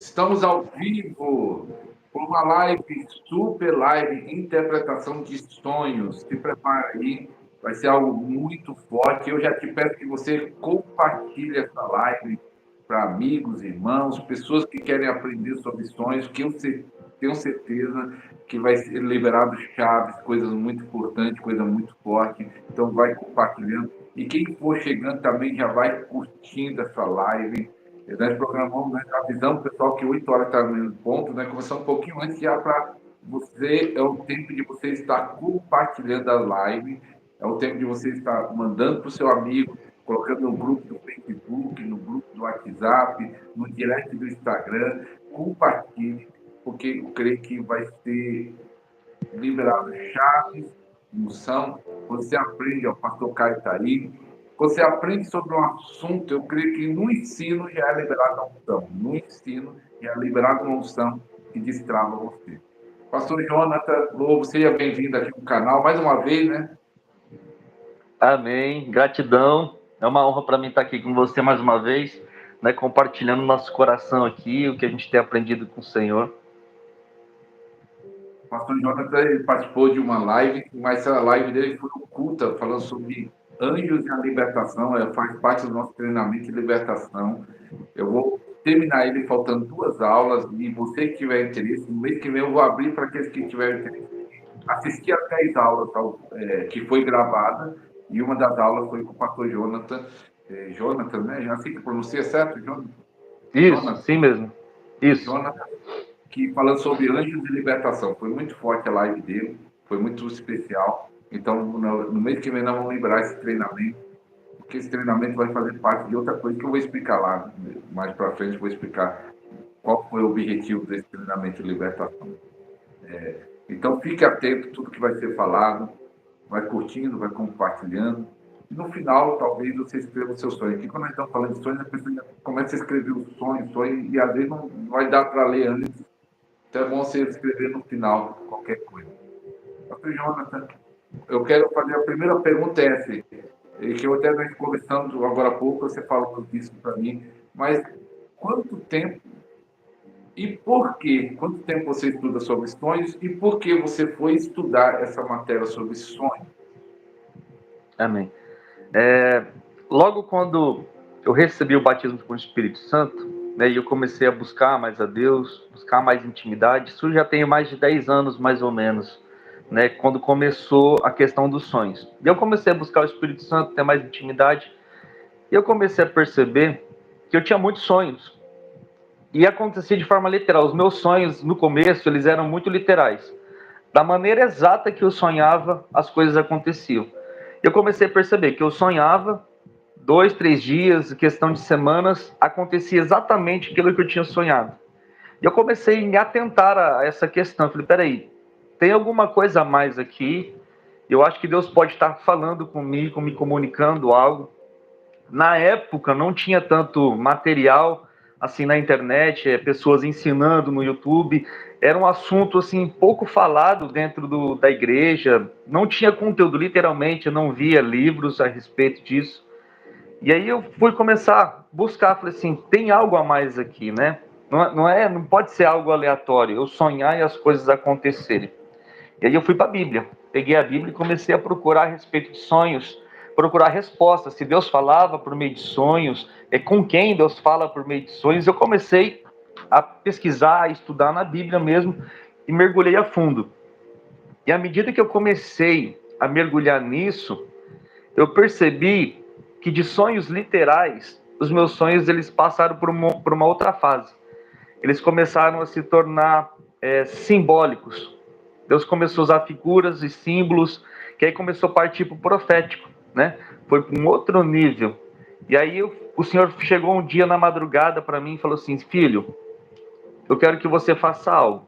Estamos ao vivo com uma live, super live, interpretação de sonhos. Se prepara aí, vai ser algo muito forte. Eu já te peço que você compartilhe essa live para amigos, irmãos, pessoas que querem aprender sobre sonhos, que eu tenho certeza que vai ser liberado chaves, coisas muito importantes, coisa muito forte. Então vai compartilhando. E quem for chegando também já vai curtindo essa live. Nós programamos, né, avisamos o pessoal que 8 horas está no ponto, né? Começando um pouquinho antes, já para você, é o tempo de você estar compartilhando a live, é o tempo de você estar mandando para o seu amigo, colocando no grupo do Facebook, no grupo do WhatsApp, no direct do Instagram, compartilhe, porque eu creio que vai ser liberado chaves, unção, você aprende, o pastor Caio está aí, você aprende sobre um assunto, eu creio que no ensino já é liberada a unção, no ensino já é liberada uma unção que destrava você. Pastor Jonathan Lobo, seja bem-vindo aqui no canal, mais uma vez, né? Amém, gratidão, é uma honra para mim estar aqui com você mais uma vez, né, compartilhando nosso coração aqui, o que a gente tem aprendido com o Senhor. O pastor Jonathan ele participou de uma live, mas a live dele foi oculta, falando sobre anjos e a libertação, faz parte do nosso treinamento de libertação. Eu vou terminar ele faltando 2 aulas, e você que tiver interesse, no mês que vem eu vou abrir para aqueles que tiverem interesse assistir as 10 aulas que foi gravada, e uma das aulas foi com o pastor Jonathan, Jonathan, né? Já assim que pronuncia certo, Jonathan? Isso, sim mesmo, isso. Jonathan, que falando sobre anjos e libertação. Foi muito forte a live dele, foi muito especial. Então, no mês que vem, nós vamos liberar esse treinamento, porque esse treinamento vai fazer parte de outra coisa que eu vou explicar lá mais para frente. Vou explicar qual foi o objetivo desse treinamento de libertação. Então, fique atento a tudo que vai ser falado, vai curtindo, vai compartilhando. E no final, talvez você escreva o seu sonho. Aqui, quando nós estamos falando de sonhos, a pessoa começa a escrever o sonho, e às vezes não vai dar para ler antes. Então é bom você escrever no final qualquer coisa. Pastor Jonathan, eu quero fazer a primeira pergunta essa, e que eu até estou conversando agora há pouco, você falou disso para mim, mas quanto tempo e por quê? Quanto tempo você estuda sobre sonhos e por que você foi estudar essa matéria sobre sonhos? Amém. Logo quando eu recebi o batismo com o Espírito Santo, né, e eu comecei a buscar mais a Deus, buscar mais intimidade, isso já tem mais de 10 anos, mais ou menos, né, quando começou a questão dos sonhos. E eu comecei a buscar o Espírito Santo, ter mais intimidade, e eu comecei a perceber que eu tinha muitos sonhos. E acontecia de forma literal. Os meus sonhos, no começo, eles eram muito literais. Da maneira exata que eu sonhava, as coisas aconteciam. Eu comecei a perceber que eu sonhava, 2, 3 dias, questão de semanas, acontecia exatamente aquilo que eu tinha sonhado. E eu comecei a me atentar a essa questão. Eu falei, peraí, tem alguma coisa a mais aqui? Eu acho que Deus pode estar falando comigo, me comunicando algo. Na época não tinha tanto material assim na internet, pessoas ensinando no YouTube. Era um assunto assim pouco falado dentro da igreja. Não tinha conteúdo, literalmente, eu não via livros a respeito disso. E aí eu fui começar a buscar, falei assim, tem algo a mais aqui, né? Não pode ser algo aleatório, eu sonhar e as coisas acontecerem. E aí eu fui para a Bíblia, peguei a Bíblia e comecei a procurar a respeito de sonhos, procurar respostas, se Deus falava por meio de sonhos, com quem Deus fala por meio de sonhos. Eu comecei a pesquisar, a estudar na Bíblia mesmo e mergulhei a fundo. E à medida que eu comecei a mergulhar nisso, eu percebi que de sonhos literais, os meus sonhos eles passaram por uma outra fase. Eles começaram a se tornar simbólicos. Deus começou a usar figuras e símbolos, que aí começou a partir para o profético, né? Foi para um outro nível. E aí o Senhor chegou um dia na madrugada para mim e falou assim, filho, eu quero que você faça algo.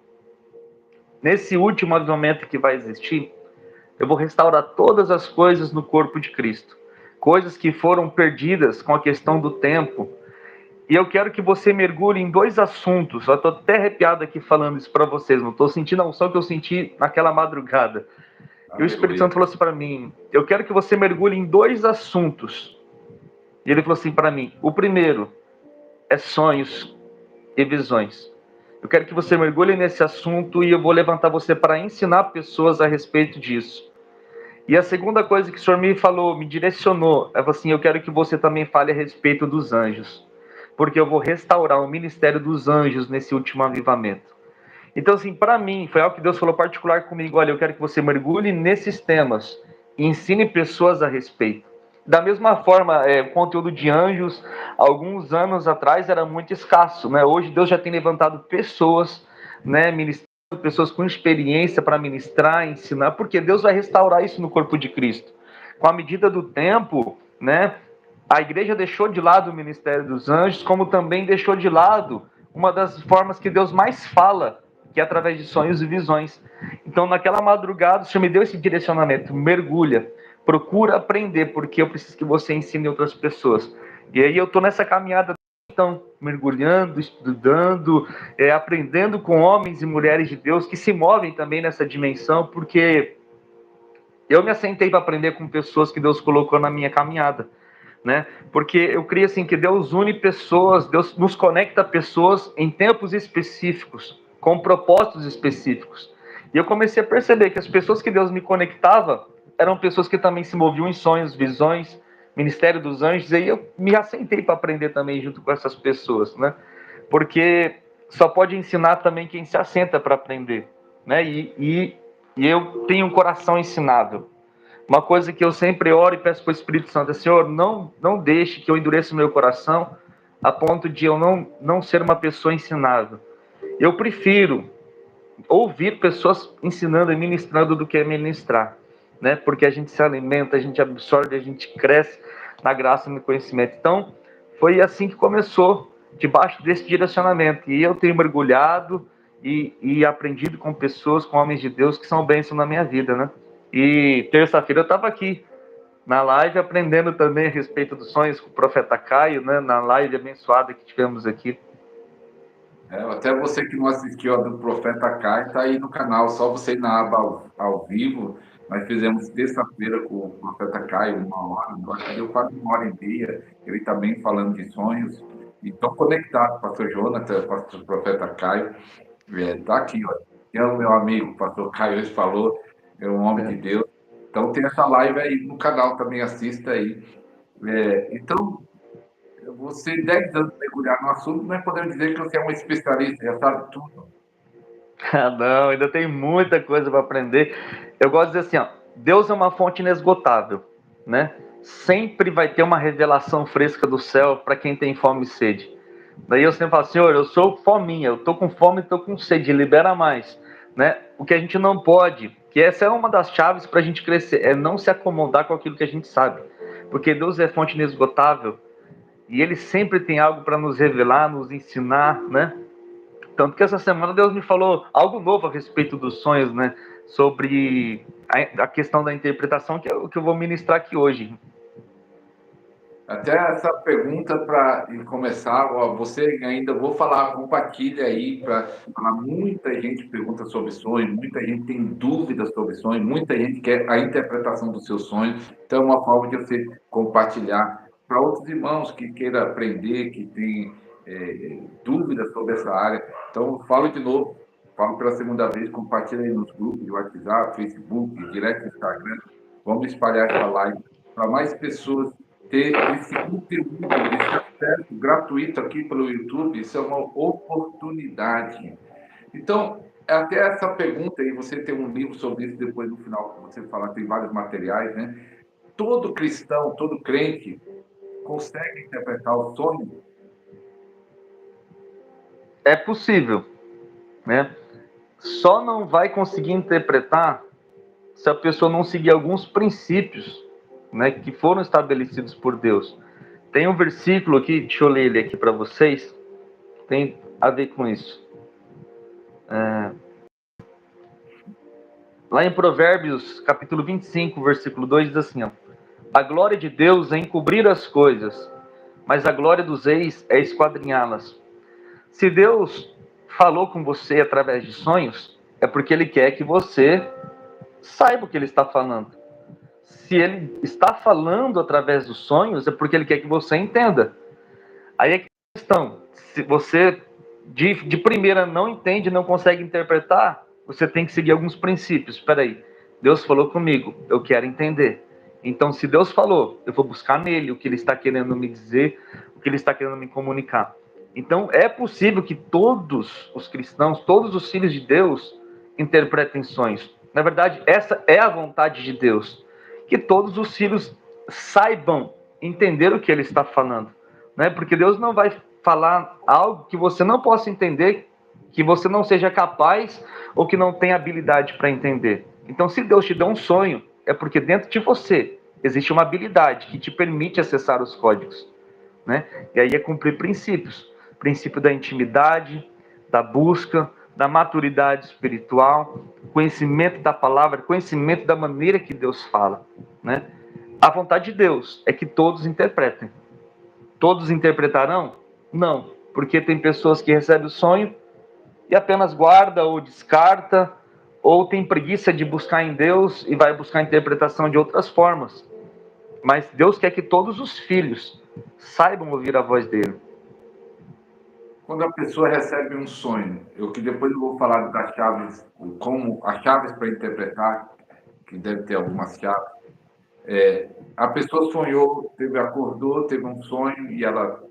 Nesse último momento que vai existir, eu vou restaurar todas as coisas no corpo de Cristo. Coisas que foram perdidas com a questão do tempo. E eu quero que você mergulhe em 2 assuntos. Eu estou até arrepiado aqui falando isso para vocês. Não estou sentindo a unção que eu senti naquela madrugada. E o Espírito Santo falou assim para mim, eu quero que você mergulhe em 2 assuntos. E ele falou assim para mim, o primeiro é sonhos. e visões. Eu quero que você mergulhe nesse assunto e eu vou levantar você para ensinar pessoas a respeito disso. E a segunda coisa que o Senhor me falou, me direcionou, é assim, eu quero que você também fale a respeito dos anjos, porque eu vou restaurar o ministério dos anjos nesse último avivamento. Então, assim, para mim, foi algo que Deus falou particular comigo, olha, eu quero que você mergulhe nesses temas e ensine pessoas a respeito. Da mesma forma, o conteúdo de anjos, alguns anos atrás, era muito escasso, né? Hoje Deus já tem levantado pessoas, né, ministrando, pessoas com experiência para ministrar, ensinar, porque Deus vai restaurar isso no corpo de Cristo. Com a medida do tempo, né, a igreja deixou de lado o ministério dos anjos, como também deixou de lado uma das formas que Deus mais fala, que é através de sonhos e visões. Então, naquela madrugada, o Senhor me deu esse direcionamento: mergulha, procura aprender, porque eu preciso que você ensine outras pessoas. E aí eu estou nessa caminhada, então, mergulhando, estudando, aprendendo com homens e mulheres de Deus que se movem também nessa dimensão, porque eu me assentei para aprender com pessoas que Deus colocou na minha caminhada, né? Porque eu creio assim que Deus une pessoas, Deus nos conecta a pessoas em tempos específicos, com propósitos específicos. E eu comecei a perceber que as pessoas que Deus me conectava eram pessoas que também se moviam em sonhos, visões, ministério dos anjos, e aí eu me assentei para aprender também junto com essas pessoas, né? Porque só pode ensinar também quem se assenta para aprender, né? E eu tenho um coração ensinável. Uma coisa que eu sempre oro e peço para o Espírito Santo é: Senhor, não deixe que eu endureça o meu coração a ponto de eu não ser uma pessoa ensinável. Eu prefiro ouvir pessoas ensinando e ministrando do que ministrar, né? Porque a gente se alimenta, a gente absorve, a gente cresce na graça e no conhecimento. Então, foi assim que começou, debaixo desse direcionamento. E eu tenho mergulhado e aprendido com pessoas, com homens de Deus que são bênçãos na minha vida, né? E terça-feira eu estava aqui na live aprendendo também a respeito dos sonhos com o profeta Caio, né? Na live abençoada que tivemos aqui. Até você que não assistiu a do Profeta Caio, está aí no canal, só você ir na aba ao vivo. Nós fizemos terça-feira com o Profeta Caio, 1 hora, eu acho que deu quase 1 hora e meia, ele também falando de sonhos. E estão conectados, pastor Jonathan, pastor Profeta Caio, está aqui, ó. É o meu amigo, pastor Caio, ele falou, é um homem de Deus. Então tem essa live aí no canal, também assista aí. Então, você, 10 anos mergulhar no assunto, nós podemos dizer que você é um especialista, já sabe tudo. Não, ainda tem muita coisa para aprender. Eu gosto de dizer assim, ó, Deus é uma fonte inesgotável, né? Sempre vai ter uma revelação fresca do céu para quem tem fome e sede. Daí eu sempre falo: Senhor, eu sou fominha, eu tô com fome e tô com sede, libera mais, né? O que a gente não pode, que essa é uma das chaves para a gente crescer, é não se acomodar com aquilo que a gente sabe, porque Deus é fonte inesgotável e Ele sempre tem algo para nos revelar, nos ensinar, né? Tanto que essa semana Deus me falou algo novo a respeito dos sonhos, né? Sobre a questão da interpretação, que é o que eu vou ministrar aqui hoje. Até essa pergunta para começar, ó, você ainda vou falar, compartilha aí para falar. Muita gente pergunta sobre sonhos, muita gente tem dúvidas sobre sonhos, muita gente quer a interpretação dos seus sonhos. Então, é uma forma de você compartilhar para outros irmãos que queiram aprender, que têm dúvidas sobre essa área. Então, falo de novo, falo pela segunda vez, compartilha aí nos grupos de WhatsApp, Facebook, direto no Instagram. Vamos espalhar essa live para mais pessoas ter esse conteúdo, esse acesso gratuito aqui pelo YouTube. Isso é uma oportunidade. Então, até essa pergunta, e você tem um livro sobre isso depois no final, que você falar, tem vários materiais, né? Todo cristão, todo crente consegue interpretar o sonho? É possível, né? Só não vai conseguir interpretar se a pessoa não seguir alguns princípios, né, que foram estabelecidos por Deus. Tem um versículo aqui, deixa eu ler ele aqui para vocês, tem a ver com isso. Lá em Provérbios, capítulo 25, versículo 2, diz assim, ó: a glória de Deus é encobrir as coisas, mas a glória dos reis é esquadrinhá-las. Se Deus falou com você através de sonhos, é porque Ele quer que você saiba o que Ele está falando. Se Ele está falando através dos sonhos, é porque Ele quer que você entenda. Aí é que a questão: se você de primeira não entende, não consegue interpretar, você tem que seguir alguns princípios. Espera aí, Deus falou comigo, eu quero entender. Então, se Deus falou, eu vou buscar nele o que ele está querendo me dizer, o que ele está querendo me comunicar. Então, é possível que todos os cristãos, todos os filhos de Deus, interpretem sonhos. Na verdade, essa é a vontade de Deus, que todos os filhos saibam entender o que ele está falando, né? Porque Deus não vai falar algo que você não possa entender, que você não seja capaz ou que não tenha habilidade para entender. Então, se Deus te deu um sonho, é porque dentro de você existe uma habilidade que te permite acessar os códigos, né? E aí é cumprir princípios, princípio da intimidade, da busca, da maturidade espiritual, conhecimento da palavra, conhecimento da maneira que Deus fala, né? A vontade de Deus é que todos interpretem. Todos interpretarão? Não, porque tem pessoas que recebem o sonho e apenas guarda ou descarta, ou tem preguiça de buscar em Deus e vai buscar a interpretação de outras formas. Mas Deus quer que todos os filhos saibam ouvir a voz dele. Quando a pessoa recebe um sonho, que depois eu vou falar das chaves, como as chaves para interpretar, que deve ter algumas chaves. A pessoa sonhou, acordou, teve um sonho e ela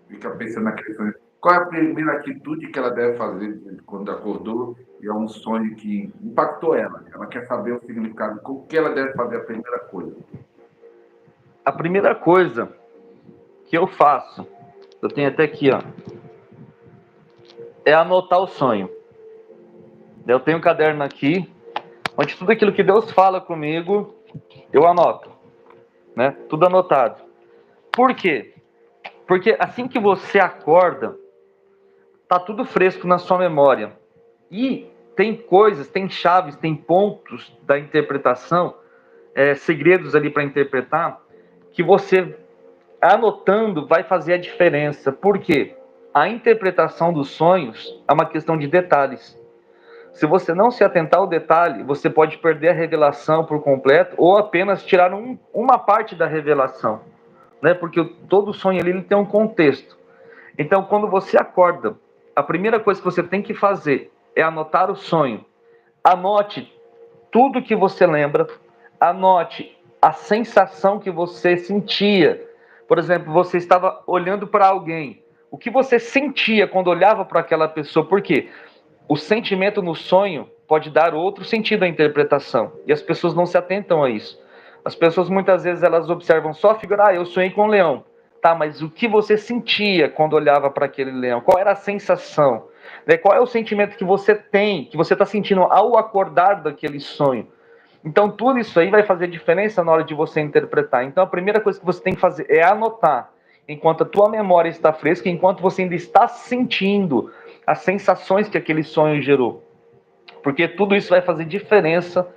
fica pensando naquele sonho. Qual é a primeira atitude que ela deve fazer quando acordou e é um sonho que impactou ela? Ela quer saber o significado. O que ela deve fazer a primeira coisa? A primeira coisa que eu faço, eu tenho até aqui, ó, é anotar o sonho. Eu tenho um caderno aqui, onde tudo aquilo que Deus fala comigo, eu anoto, né? Tudo anotado. Por quê? Porque assim que você acorda, tá tudo fresco na sua memória. E tem coisas, tem chaves, tem pontos da interpretação, segredos ali para interpretar, que você anotando vai fazer a diferença. Por quê? A interpretação dos sonhos é uma questão de detalhes. Se você não se atentar ao detalhe, você pode perder a revelação por completo ou apenas tirar uma parte da revelação, né? Porque todo sonho ali ele tem um contexto. Então, quando você acorda, a primeira coisa que você tem que fazer é anotar o sonho. Anote tudo que você lembra, anote a sensação que você sentia. Por exemplo, você estava olhando para alguém. O que você sentia quando olhava para aquela pessoa? Por quê? O sentimento no sonho pode dar outro sentido à interpretação. E as pessoas não se atentam a isso. As pessoas muitas vezes elas observam só a figura, eu sonhei com um leão. Tá, mas o que você sentia quando olhava para aquele leão? Qual era a sensação? Qual é o sentimento que você tem, que você está sentindo ao acordar daquele sonho? Então, tudo isso aí vai fazer diferença na hora de você interpretar. Então, a primeira coisa que você tem que fazer é anotar, enquanto a tua memória está fresca, enquanto você ainda está sentindo as sensações que aquele sonho gerou. Porque tudo isso vai fazer diferença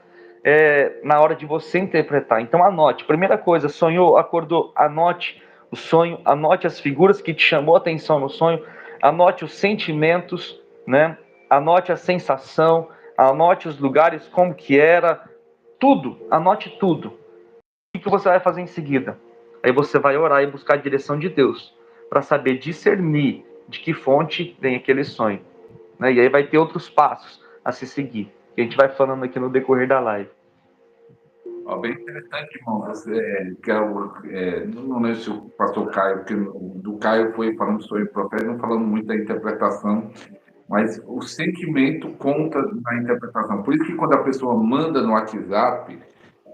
na hora de você interpretar. Então, anote. Primeira coisa, sonhou, acordou, anote o sonho, anote as figuras que te chamou a atenção no sonho, anote os sentimentos, né? Anote a sensação, anote os lugares, como que era, tudo, anote tudo. O que você vai fazer em seguida? Aí você vai orar e buscar a direção de Deus, para saber discernir de que fonte vem aquele sonho, né? E aí vai ter outros passos a se seguir, que a gente vai falando aqui no decorrer da live. Bem interessante, irmão. Você, não lembro se o pastor Caio, porque do Caio foi falando sobre profeta, não falando muito da interpretação, mas o sentimento conta na interpretação. Por isso que quando a pessoa manda no WhatsApp,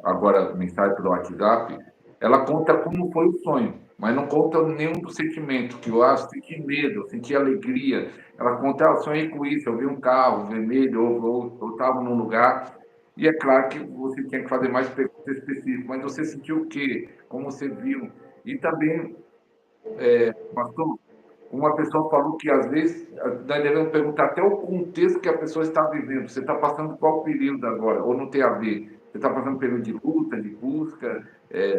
agora mensagem pelo WhatsApp, ela conta como foi o sonho, mas não conta nenhum do sentimento, que eu senti medo, eu senti alegria. Ela conta, eu sonhei com isso, eu vi um carro vermelho, ou estava num lugar. E é claro que você tinha que fazer mais perguntas específicas, mas você sentiu o quê? Como você viu? E também, pastor, uma pessoa falou que às vezes nós devemos perguntar até o contexto que a pessoa está vivendo. Você está passando qual período agora? Ou não tem a ver? Você está passando um período de luta, de busca?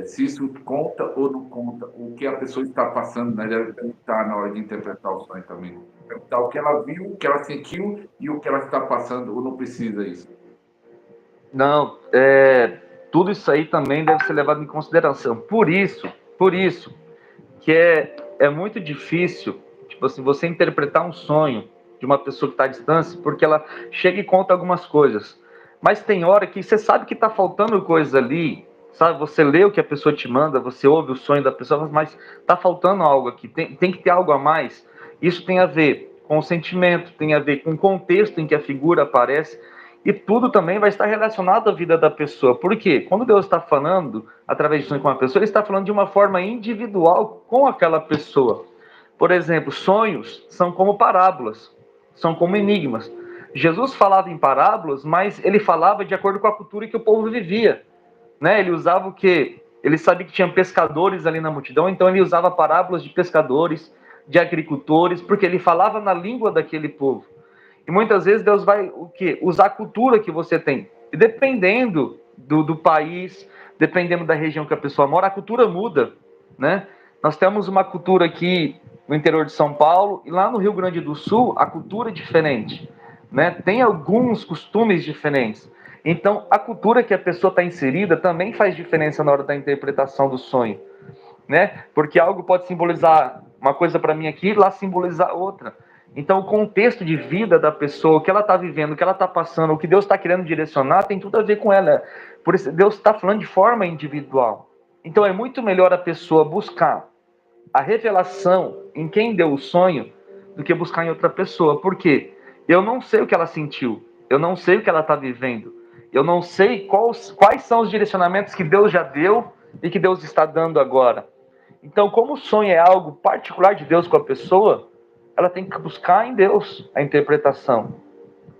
Se isso conta ou não conta? O que a pessoa está passando, nós devemos perguntar na hora de interpretar o sonho também. Perguntar o que ela viu, o que ela sentiu e o que ela está passando, ou não precisa isso? Não, tudo isso aí também deve ser levado em consideração. Por isso que é muito difícil tipo assim, você interpretar um sonho de uma pessoa que está à distância, porque ela chega e conta algumas coisas. Mas tem hora que você sabe que está faltando coisa ali, sabe? Você lê o que a pessoa te manda, você ouve o sonho da pessoa, mas está faltando algo aqui, tem que ter algo a mais. Isso tem a ver com o sentimento, tem a ver com o contexto em que a figura aparece, e tudo também vai estar relacionado à vida da pessoa. Por quê? Quando Deus está falando, através de sonho com uma pessoa, Ele está falando de uma forma individual com aquela pessoa. Por exemplo, sonhos são como parábolas, são como enigmas. Jesus falava em parábolas, mas ele falava de acordo com a cultura que o povo vivia, né? Ele usava o quê? Ele sabia que tinha pescadores ali na multidão, então ele usava parábolas de pescadores, de agricultores, porque ele falava na língua daquele povo. E muitas vezes Deus vai o quê? Usar a cultura que você tem. E dependendo do país, dependendo da região que a pessoa mora, a cultura muda, né? Nós temos uma cultura aqui no interior de São Paulo, e lá no Rio Grande do Sul, a cultura é diferente, né? Tem alguns costumes diferentes. Então, a cultura que a pessoa está inserida também faz diferença na hora da interpretação do sonho, né? Porque algo pode simbolizar uma coisa para mim aqui, lá simbolizar outra. Então, o contexto de vida da pessoa, o que ela está vivendo, o que ela está passando, o que Deus está querendo direcionar, tem tudo a ver com ela. Por isso, Deus está falando de forma individual. Então, é muito melhor a pessoa buscar a revelação em quem deu o sonho do que buscar em outra pessoa. Por quê? Eu não sei o que ela sentiu, eu não sei o que ela está vivendo, eu não sei quais são os direcionamentos que Deus já deu e que Deus está dando agora. Então, como o sonho é algo particular de Deus com a pessoa, ela tem que buscar em Deus a interpretação.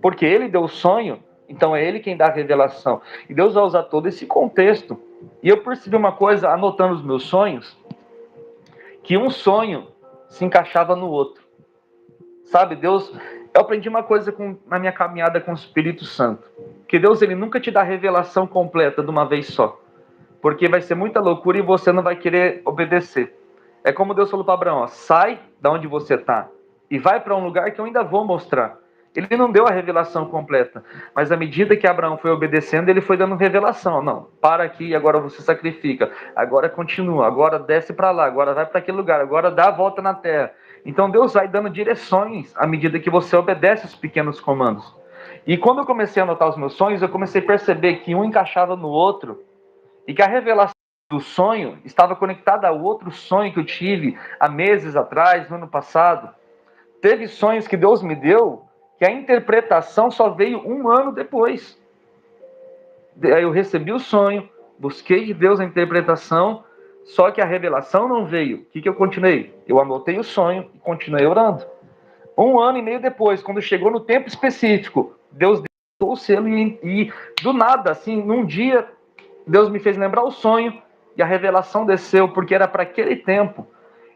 Porque Ele deu o sonho, então é Ele quem dá a revelação. E Deus vai usar todo esse contexto. E eu percebi uma coisa, anotando os meus sonhos, que um sonho se encaixava no outro. Sabe, Deus... Eu aprendi uma coisa na minha caminhada com o Espírito Santo. Que Deus, Ele nunca te dá a revelação completa de uma vez só. Porque vai ser muita loucura e você não vai querer obedecer. É como Deus falou para Abraão, ó, sai da onde você está e vai para um lugar que eu ainda vou mostrar. Ele não deu a revelação completa, mas à medida que Abraão foi obedecendo, ele foi dando revelação. Não, para aqui, agora você sacrifica, agora continua, agora desce para lá, agora vai para aquele lugar, agora dá a volta na terra. Então Deus vai dando direções à medida que você obedece os pequenos comandos. E quando eu comecei a anotar os meus sonhos, eu comecei a perceber que um encaixava no outro e que a revelação do sonho estava conectada a outro sonho que eu tive há meses atrás, no ano passado. Teve sonhos que Deus me deu que a interpretação só veio um ano depois. Aí eu recebi o sonho, busquei de Deus a interpretação, só que a revelação não veio. O que eu continuei? Eu anotei o sonho e continuei orando. 1 ano e meio depois, quando chegou no tempo específico, Deus deu o selo e do nada, assim, num dia, Deus me fez lembrar o sonho e a revelação desceu, porque era para aquele tempo.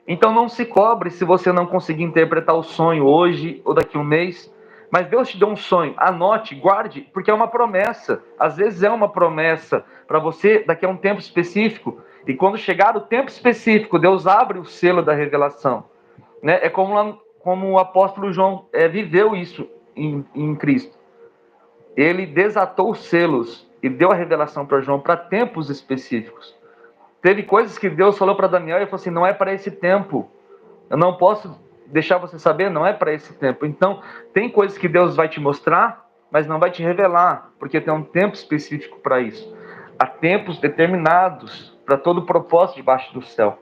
Então não se cobre se você não conseguir interpretar o sonho hoje ou daqui a um mês. Mas Deus te deu um sonho, anote, guarde, porque é uma promessa. Às vezes é uma promessa para você daqui a um tempo específico. E quando chegar o tempo específico, Deus abre o selo da revelação. Né? É como o apóstolo João viveu isso em Cristo. Ele desatou os selos e deu a revelação para João para tempos específicos. Teve coisas que Deus falou para Daniel e falou assim, não é para esse tempo. Eu não posso deixar você saber, não é para esse tempo. Então, tem coisas que Deus vai te mostrar, mas não vai te revelar, porque tem um tempo específico para isso. Há tempos determinados para todo o propósito debaixo do céu.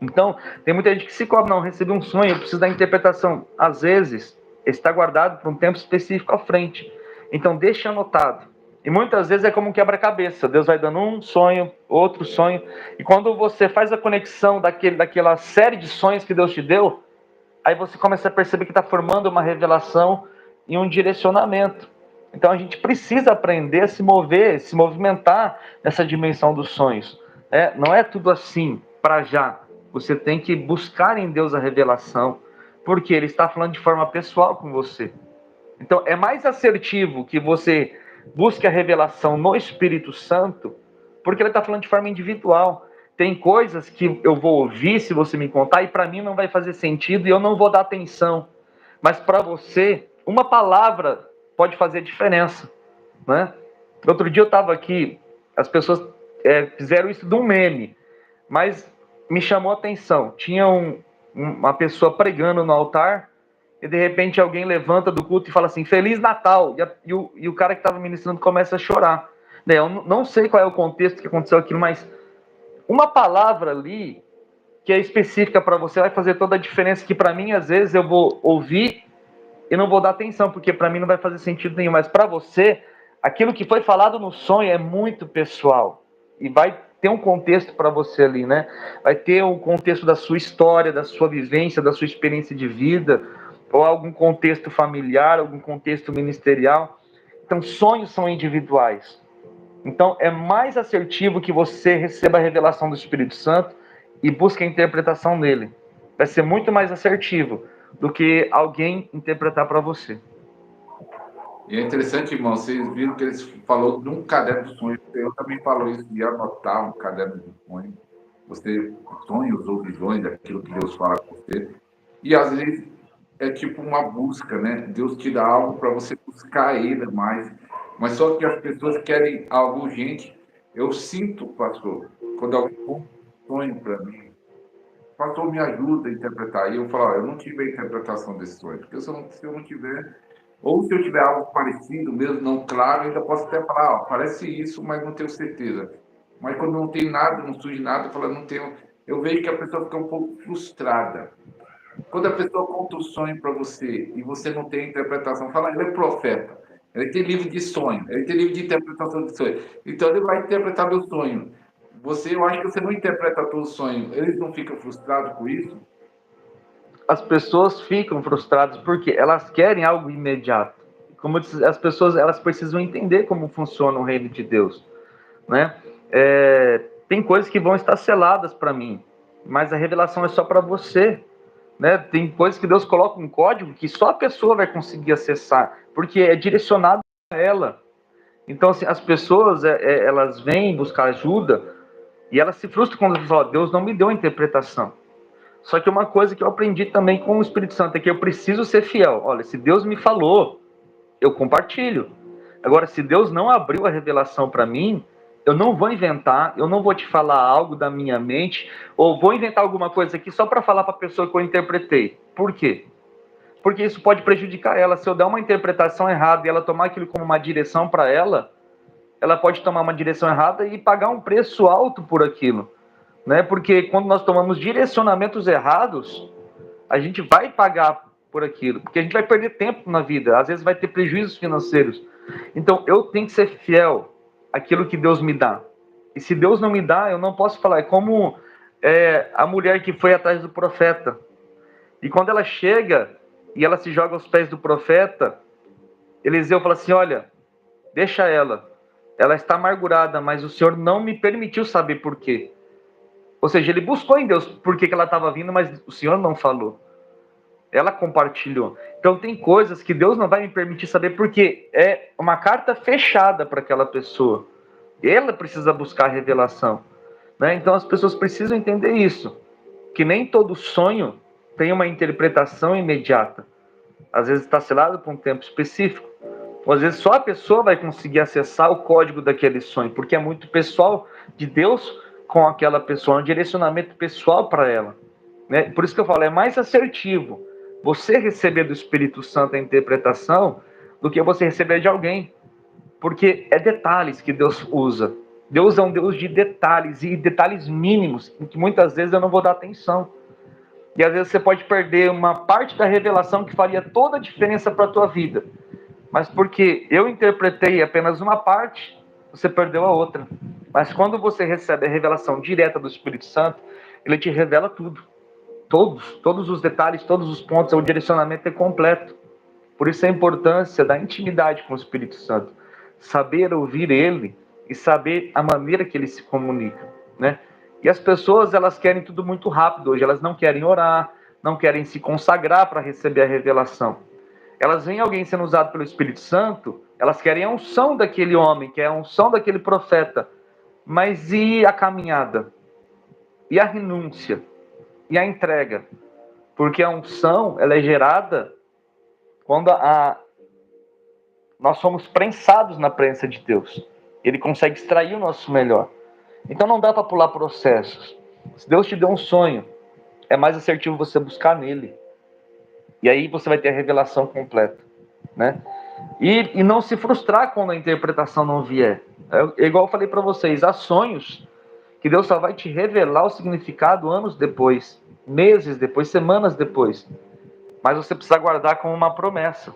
Então, tem muita gente que se cobra, não, recebi um sonho, eu preciso da interpretação. Às vezes, está guardado para um tempo específico à frente. Então, deixe anotado. E muitas vezes é como um quebra-cabeça. Deus vai dando um sonho, outro sonho. E quando você faz a conexão daquela série de sonhos que Deus te deu, aí você começa a perceber que está formando uma revelação e um direcionamento. Então a gente precisa aprender a se mover, se movimentar nessa dimensão dos sonhos. Não é tudo assim, para já. Você tem que buscar em Deus a revelação, porque Ele está falando de forma pessoal com você. Então é mais assertivo que você busque a revelação no Espírito Santo, porque Ele está falando de forma individual. Tem coisas que eu vou ouvir se você me contar e para mim não vai fazer sentido e eu não vou dar atenção. Mas para você, uma palavra pode fazer diferença, né? Outro dia eu estava aqui, as pessoas fizeram isso de um meme, mas me chamou a atenção. Tinha uma pessoa pregando no altar, e de repente alguém levanta do culto e fala assim, Feliz Natal, e o cara que estava ministrando começa a chorar. Eu não sei qual é o contexto que aconteceu aquilo, mas uma palavra ali que é específica para você vai fazer toda a diferença, que para mim às vezes eu vou ouvir e não vou dar atenção, porque para mim não vai fazer sentido nenhum, mas para você, aquilo que foi falado no sonho é muito pessoal, e vai ter um contexto para você ali, né? Vai ter um contexto da sua história, da sua vivência, da sua experiência de vida, ou algum contexto familiar, algum contexto ministerial. Então, sonhos são individuais. Então, é mais assertivo que você receba a revelação do Espírito Santo e busque a interpretação nele. Vai ser muito mais assertivo do que alguém interpretar para você. E é interessante, irmão, vocês viram que eles falou num caderno de sonhos. Eu também falo isso de anotar um caderno de sonhos. Você, sonhos ou visões, aquilo que Deus fala com você. E às vezes é tipo uma busca, né? Deus te dá algo para você buscar Ele mais. Mas só que as pessoas querem algo urgente. Eu sinto, pastor, quando alguém põe um sonho para mim, pastor, me ajuda a interpretar. E eu falo, eu não tive a interpretação desse sonho. Porque se eu não tiver, ou se eu tiver algo parecido, mesmo não claro, eu ainda posso até falar, parece isso, mas não tenho certeza. Mas quando não tem nada, não surge nada, eu falo, não tenho. Eu vejo que a pessoa fica um pouco frustrada. Quando a pessoa conta o sonho para você e você não tem interpretação, fala, ele é profeta, ele tem livro de sonho, ele tem livro de interpretação de sonho. Então ele vai interpretar meu sonho. Eu acho que você não interpreta todo sonho. Eles não ficam frustrados com isso? As pessoas ficam frustradas porque elas querem algo imediato. Como eu disse, as pessoas elas precisam entender como funciona o reino de Deus, né? Tem coisas que vão estar seladas para mim, mas a revelação é só para você, né? Tem coisas que Deus coloca um código que só a pessoa vai conseguir acessar, porque é direcionado a ela. Então, assim, as pessoas elas vêm buscar ajuda e elas se frustram quando falam, Deus não me deu a interpretação. Só que uma coisa que eu aprendi também com o Espírito Santo é que eu preciso ser fiel. Olha, se Deus me falou, eu compartilho. Agora, se Deus não abriu a revelação para mim, eu não vou inventar, eu não vou te falar algo da minha mente, ou vou inventar alguma coisa aqui só para falar para a pessoa que eu interpretei. Por quê? Porque isso pode prejudicar ela. Se eu der uma interpretação errada e ela tomar aquilo como uma direção para ela pode tomar uma direção errada e pagar um preço alto por aquilo, né? Porque quando nós tomamos direcionamentos errados, a gente vai pagar por aquilo, porque a gente vai perder tempo na vida, às vezes vai ter prejuízos financeiros. Então eu tenho que ser fiel àquilo que Deus me dá. E se Deus não me dá, eu não posso falar. É como a mulher que foi atrás do profeta. E quando ela chega e ela se joga aos pés do profeta, Eliseu fala assim, olha, deixa ela. Ela está amargurada, mas o Senhor não me permitiu saber por quê. Ou seja, ele buscou em Deus por que ela estava vindo, mas o Senhor não falou. Ela compartilhou. Então tem coisas que Deus não vai me permitir saber porque é uma carta fechada para aquela pessoa. Ela precisa buscar a revelação, né? Então as pessoas precisam entender isso, que nem todo sonho tem uma interpretação imediata. Às vezes está selado por um tempo específico. Ou às vezes só a pessoa vai conseguir acessar o código daquele sonho, porque é muito pessoal de Deus com aquela pessoa, um direcionamento pessoal para ela, né? Por isso que eu falo, é mais assertivo você receber do Espírito Santo a interpretação do que você receber de alguém, porque é detalhes que Deus usa. Deus é um Deus de detalhes, e detalhes mínimos, em que muitas vezes eu não vou dar atenção. E às vezes você pode perder uma parte da revelação que faria toda a diferença para a tua vida. Mas porque eu interpretei apenas uma parte, você perdeu a outra. Mas quando você recebe a revelação direta do Espírito Santo, ele te revela tudo. Todos os detalhes, todos os pontos, o direcionamento é completo. Por isso a importância da intimidade com o Espírito Santo. Saber ouvir ele e saber a maneira que ele se comunica, né? E as pessoas, elas querem tudo muito rápido hoje. Elas não querem orar, não querem se consagrar para receber a revelação. Elas veem alguém sendo usado pelo Espírito Santo, elas querem a unção daquele homem, que é a unção daquele profeta. Mas e a caminhada? E a renúncia? E a entrega? Porque a unção, ela é gerada quando nós somos prensados na presença de Deus. Ele consegue extrair o nosso melhor. Então não dá para pular processos. Se Deus te deu um sonho, é mais assertivo você buscar nele. E aí você vai ter a revelação completa, né? E não se frustrar quando a interpretação não vier. É igual eu falei para vocês, há sonhos que Deus só vai te revelar o significado anos depois, meses depois, semanas depois. Mas você precisa guardar como uma promessa,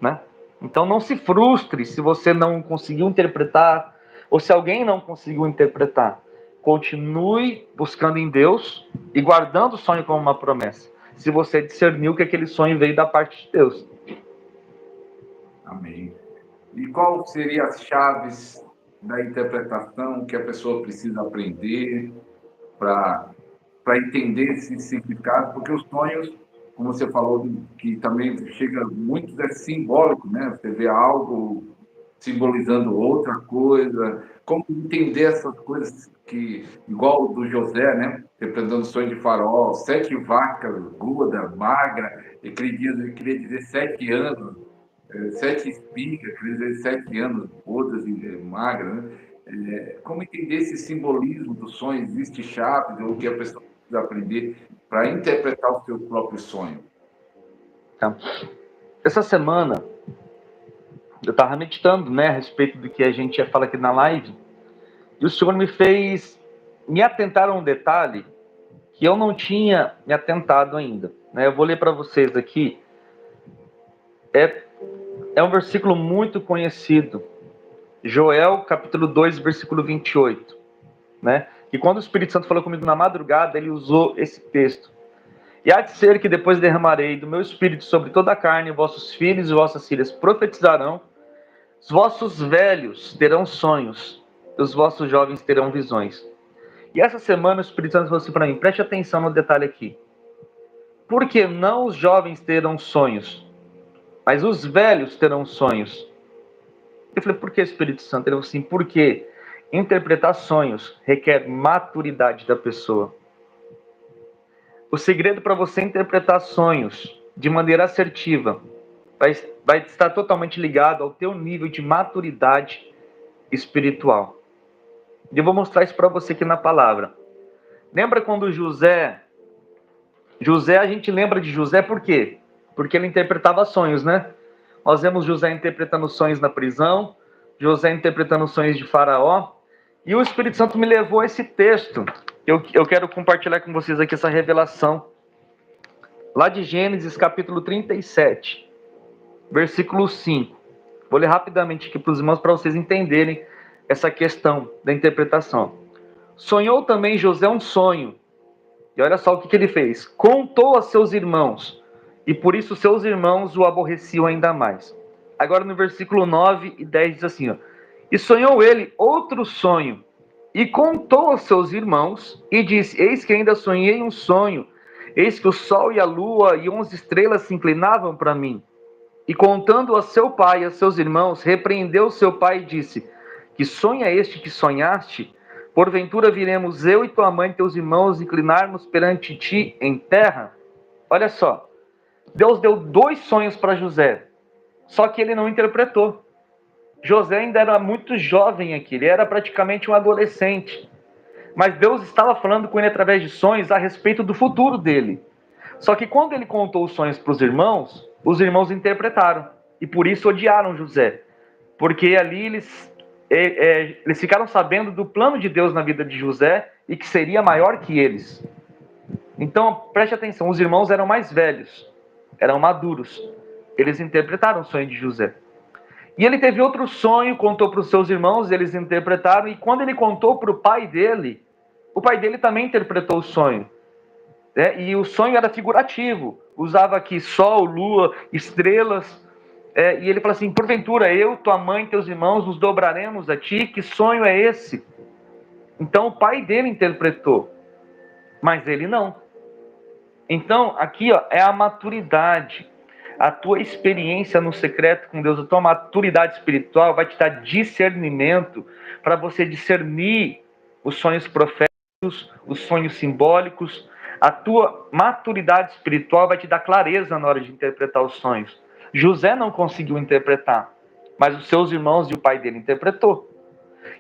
né? Então não se frustre se você não conseguiu interpretar, ou se alguém não conseguiu interpretar. Continue buscando em Deus e guardando o sonho como uma promessa. Se você discerniu que aquele sonho veio da parte de Deus. Amém. E qual seriam as chaves da interpretação que a pessoa precisa aprender para entender esse significado? Porque os sonhos, como você falou, que também chega muito é simbólico, né? Você vê algo simbolizando outra coisa. Como entender essas coisas que, igual o do José, né? Representando o sonho de Faraó, 7 vacas gordas, magras, e queria dizer 7 anos. 7 espigas, quer dizer, 7 anos, gordas e magras, né? Como entender esse simbolismo do sonho? Existe chaves ou o que a pessoa precisa aprender para interpretar o seu próprio sonho? Tá. Essa semana, eu estava meditando, né, a respeito do que a gente ia falar aqui na live, e o Senhor me fez me atentar a um detalhe que eu não tinha me atentado ainda, né? Eu vou ler para vocês aqui. É um versículo muito conhecido, Joel, capítulo 2, versículo 28, né? Que quando o Espírito Santo falou comigo na madrugada, ele usou esse texto. E há de ser que depois derramarei do meu Espírito sobre toda a carne, vossos filhos e vossas filhas profetizarão, os vossos velhos terão sonhos, e os vossos jovens terão visões. E essa semana o Espírito Santo falou assim para mim, preste atenção no detalhe aqui. Por que não os jovens terão sonhos, mas os velhos terão sonhos? Eu falei, por que, Espírito Santo? Ele falou assim, porque interpretar sonhos requer maturidade da pessoa. O segredo para você interpretar sonhos de maneira assertiva vai estar totalmente ligado ao teu nível de maturidade espiritual. E eu vou mostrar isso para você aqui na palavra. Lembra quando José, a gente lembra de José por quê? Porque ele interpretava sonhos, né? Nós vemos José interpretando sonhos na prisão, José interpretando sonhos de Faraó, e o Espírito Santo me levou a esse texto. Eu quero compartilhar com vocês aqui essa revelação. Lá de Gênesis, capítulo 37, versículo 5. Vou ler rapidamente aqui para os irmãos para vocês entenderem essa questão da interpretação. Sonhou também José um sonho. E olha só o que ele fez. Contou a seus irmãos. E por isso seus irmãos o aborreciam ainda mais. Agora no versículo 9 e 10 diz assim, ó. E sonhou ele outro sonho. E contou aos seus irmãos e disse, eis que ainda sonhei um sonho. Eis que o sol e a lua e 11 estrelas se inclinavam para mim. E contando a seu pai e a seus irmãos, repreendeu seu pai e disse, que sonho é este que sonhaste? Porventura viremos eu e tua mãe e teus irmãos inclinarmos perante ti em terra? Olha só, Deus deu 2 sonhos para José, só que ele não interpretou. José ainda era muito jovem aqui, ele era praticamente um adolescente. Mas Deus estava falando com ele através de sonhos a respeito do futuro dele. Só que quando ele contou os sonhos para os irmãos interpretaram. E por isso odiaram José. Porque ali eles ficaram sabendo do plano de Deus na vida de José e que seria maior que eles. Então, preste atenção, os irmãos eram mais velhos, eram maduros. Eles interpretaram o sonho de José. E ele teve outro sonho, contou para os seus irmãos, eles interpretaram, e quando ele contou para o pai dele também interpretou o sonho. E o sonho era figurativo, usava aqui sol, lua, estrelas, e ele fala assim, porventura eu, tua mãe, teus irmãos, nos dobraremos a ti, que sonho é esse? Então o pai dele interpretou, mas ele não. Então aqui é a maturidade, a tua experiência no secreto com Deus, a tua maturidade espiritual vai te dar discernimento para você discernir os sonhos proféticos, os sonhos simbólicos. A tua maturidade espiritual vai te dar clareza na hora de interpretar os sonhos. José não conseguiu interpretar, mas os seus irmãos e o pai dele interpretou.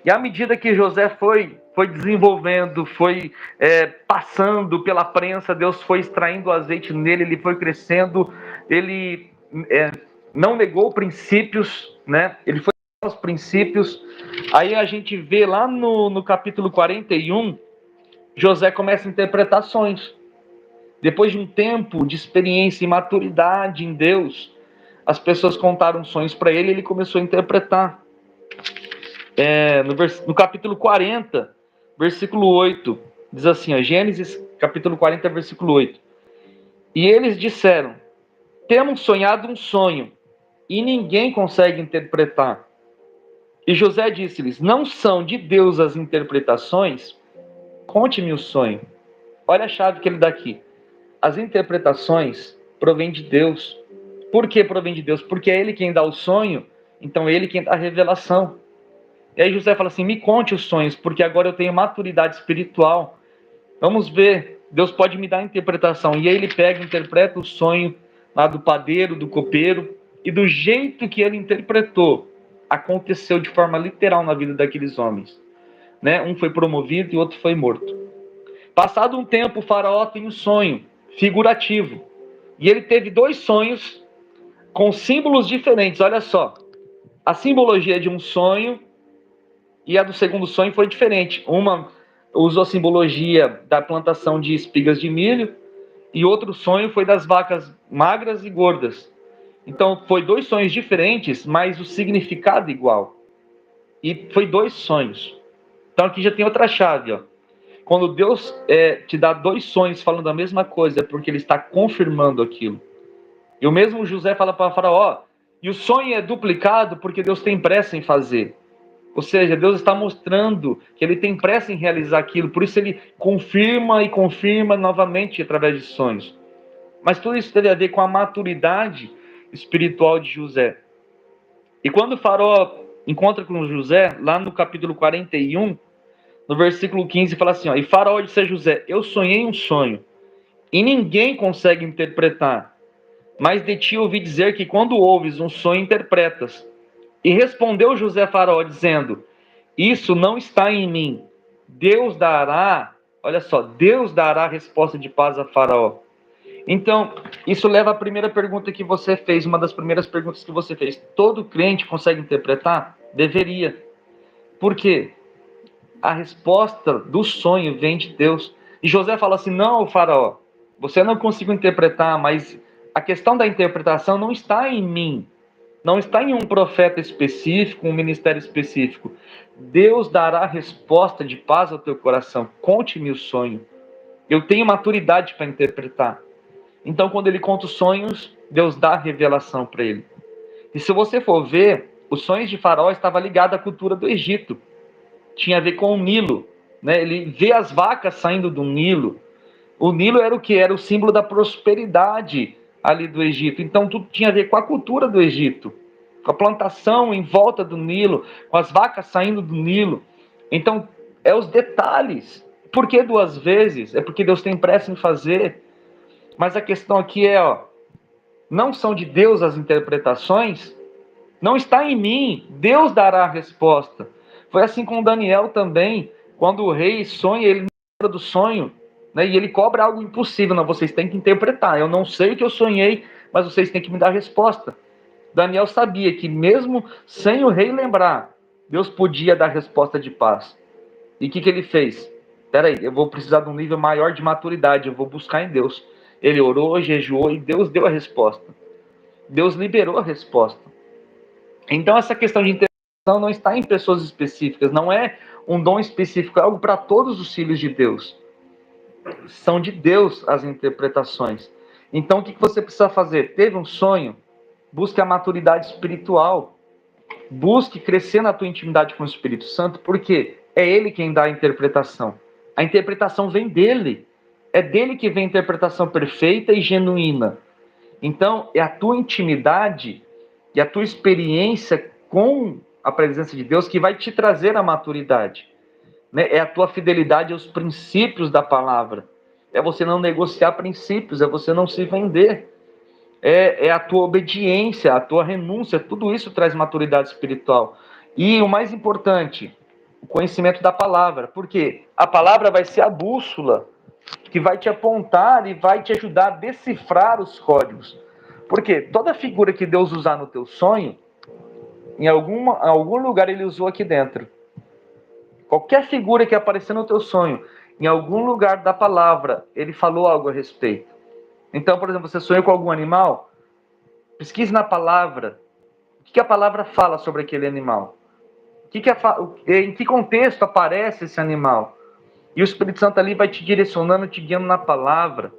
E à medida que José foi foi desenvolvendo, foi passando pela prensa, Deus foi extraindo o azeite nele, ele foi crescendo, ele não negou princípios, né? Ele foi os princípios. Aí a gente vê lá no capítulo 41, José começa a interpretar sonhos. Depois de um tempo de experiência e maturidade em Deus, as pessoas contaram sonhos para ele e ele começou a interpretar. No capítulo 40, versículo 8, diz assim, ó, Gênesis capítulo 40, versículo 8. E eles disseram, temos sonhado um sonho, e ninguém consegue interpretar. E José disse-lhes, não são de Deus as interpretações? Conte-me o sonho. Olha a chave que ele dá aqui. As interpretações provêm de Deus. Por que provém de Deus? Porque é Ele quem dá o sonho, então é Ele quem dá a revelação. E aí José fala assim, me conte os sonhos, porque agora eu tenho maturidade espiritual. Vamos ver, Deus pode me dar a interpretação. E aí ele pega e interpreta o sonho lá do padeiro, do copeiro, e do jeito que ele interpretou, aconteceu de forma literal na vida daqueles homens. Né? Um foi promovido e outro foi morto. Passado um tempo, o faraó tem um sonho figurativo. E ele teve 2 sonhos com símbolos diferentes. Olha só, a simbologia de um sonho e a do segundo sonho foi diferente. Uma usou a simbologia da plantação de espigas de milho e outro sonho foi das vacas magras e gordas. Então, foi 2 sonhos diferentes, mas o significado igual. E foi 2 sonhos. Então, aqui já tem outra chave, ó. Quando Deus te dá 2 sonhos falando a mesma coisa, é porque Ele está confirmando aquilo. E o mesmo José fala para o faraó, e o sonho é duplicado porque Deus tem pressa em fazer. Ou seja, Deus está mostrando que Ele tem pressa em realizar aquilo, por isso Ele confirma e confirma novamente através de sonhos. Mas tudo isso teve a ver com a maturidade espiritual de José. E quando o faraó encontra com José, lá no capítulo 41, no versículo 15, fala assim, ó, e faraó disse a José, eu sonhei um sonho, e ninguém consegue interpretar, mas de ti ouvi dizer que quando ouves um sonho, interpretas. E respondeu José a faraó, dizendo, isso não está em mim, Deus dará, olha só, Deus dará resposta de paz a faraó. Então, isso leva à primeira pergunta que você fez, uma das primeiras perguntas que você fez. Todo crente consegue interpretar? Deveria. Por quê? A resposta do sonho vem de Deus. E José fala assim, não, faraó, você não conseguiu interpretar, mas a questão da interpretação não está em mim. Não está em um profeta específico, um ministério específico. Deus dará resposta de paz ao teu coração. Conte-me o sonho. Eu tenho maturidade para interpretar. Então, quando ele conta os sonhos, Deus dá a revelação para ele. E se você for ver, os sonhos de Faraó estavam ligados à cultura do Egito. Tinha a ver com o Nilo. Né? Ele vê as vacas saindo do Nilo. O Nilo era o que? Era o símbolo da prosperidade ali do Egito. Então, tudo tinha a ver com a cultura do Egito. Com a plantação em volta do Nilo, com as vacas saindo do Nilo. Então, é os detalhes. Por que 2 vezes? É porque Deus tem pressa em fazer. Mas a questão aqui é, ó, não são de Deus as interpretações? Não está em mim, Deus dará a resposta. Foi assim com Daniel também, quando o rei sonha, ele não lembra do sonho, né, e ele cobra algo impossível. Não, vocês têm que interpretar. Eu não sei o que eu sonhei, mas vocês têm que me dar a resposta. Daniel sabia que mesmo sem o rei lembrar, Deus podia dar resposta de paz. E o que ele fez? Peraí, eu vou precisar de um nível maior de maturidade, eu vou buscar em Deus. Ele orou, jejuou e Deus deu a resposta. Deus liberou a resposta. Então essa questão de interpretação não está em pessoas específicas, não é um dom específico, é algo para todos os filhos de Deus. São de Deus as interpretações. Então o que você precisa fazer? Teve um sonho? Busque a maturidade espiritual. Busque crescer na tua intimidade com o Espírito Santo, porque é Ele quem dá a interpretação. A interpretação vem dele. É dele que vem a interpretação perfeita e genuína. Então, é a tua intimidade e a tua experiência com a presença de Deus que vai te trazer a maturidade. Né? É a tua fidelidade aos princípios da palavra. É você não negociar princípios, é você não se vender. É a tua obediência, a tua renúncia, tudo isso traz maturidade espiritual. E o mais importante, o conhecimento da palavra. Porque a palavra vai ser a bússola que vai te apontar e vai te ajudar a decifrar os códigos. Porque toda figura que Deus usar no teu sonho, em algum lugar ele usou aqui dentro. Qualquer figura que aparecer no teu sonho, em algum lugar da palavra, ele falou algo a respeito. Então, por exemplo, você sonhou com algum animal, pesquise na palavra. O que a palavra fala sobre aquele animal? Em que contexto aparece esse animal? E o Espírito Santo ali vai te direcionando, te guiando na palavra.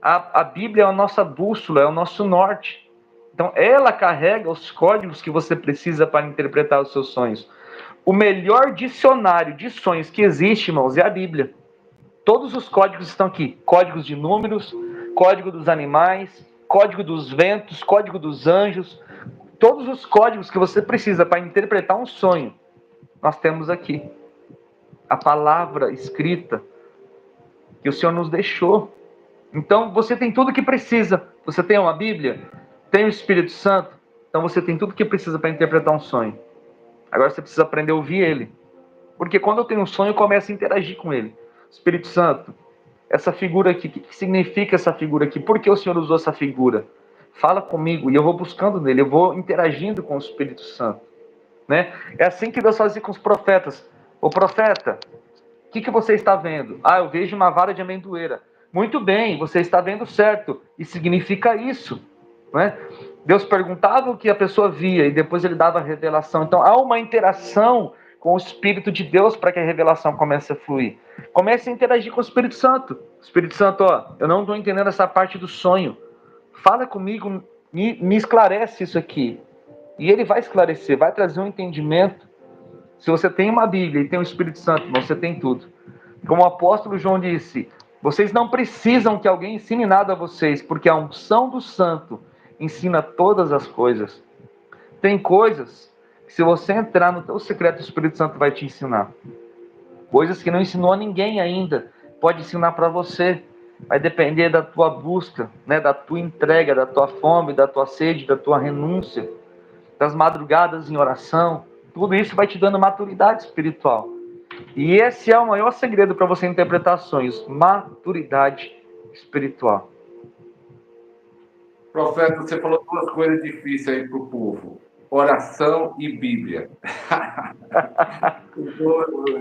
A Bíblia é a nossa bússola, é o nosso norte. Então, ela carrega os códigos que você precisa para interpretar os seus sonhos. O melhor dicionário de sonhos que existe, irmãos, é a Bíblia. Todos os códigos estão aqui. Códigos de números, código dos animais, código dos ventos, código dos anjos. Todos os códigos que você precisa para interpretar um sonho, nós temos aqui. A palavra escrita que o Senhor nos deixou. Então, você tem tudo o que precisa. Você tem uma Bíblia, tem o Espírito Santo, então você tem tudo o que precisa para interpretar um sonho. Agora você precisa aprender a ouvir ele. Porque quando eu tenho um sonho, eu começo a interagir com ele. Espírito Santo, essa figura aqui, o que significa essa figura aqui? Por que o Senhor usou essa figura? Fala comigo, e eu vou buscando nele, eu vou interagindo com o Espírito Santo. Né? É assim que Deus fazia com os profetas. Ô profeta, o que você está vendo? Ah, eu vejo uma vara de amendoeira. Muito bem, você está vendo certo. E significa isso. Né? Deus perguntava o que a pessoa via e depois ele dava a revelação. Então há uma interação com o Espírito de Deus para que a revelação comece a fluir. Comece a interagir com o Espírito Santo. Espírito Santo, ó, eu não estou entendendo essa parte do sonho. Fala comigo, me esclarece isso aqui. E ele vai esclarecer, vai trazer um entendimento. Se você tem uma Bíblia e tem o Espírito Santo, você tem tudo. Como o apóstolo João disse, vocês não precisam que alguém ensine nada a vocês, porque a unção do Santo ensina todas as coisas. Tem coisas que se você entrar no teu secreto, o Espírito Santo vai te ensinar. Coisas que não ensinou a ninguém ainda, pode ensinar para você. Vai depender da tua busca, né, da tua entrega, da tua fome, da tua sede, da tua renúncia, das madrugadas em oração. Tudo isso vai te dando maturidade espiritual. E esse é o maior segredo para você interpretar sonhos: maturidade espiritual. Profeta, você falou duas coisas difíceis aí para o povo: oração e Bíblia.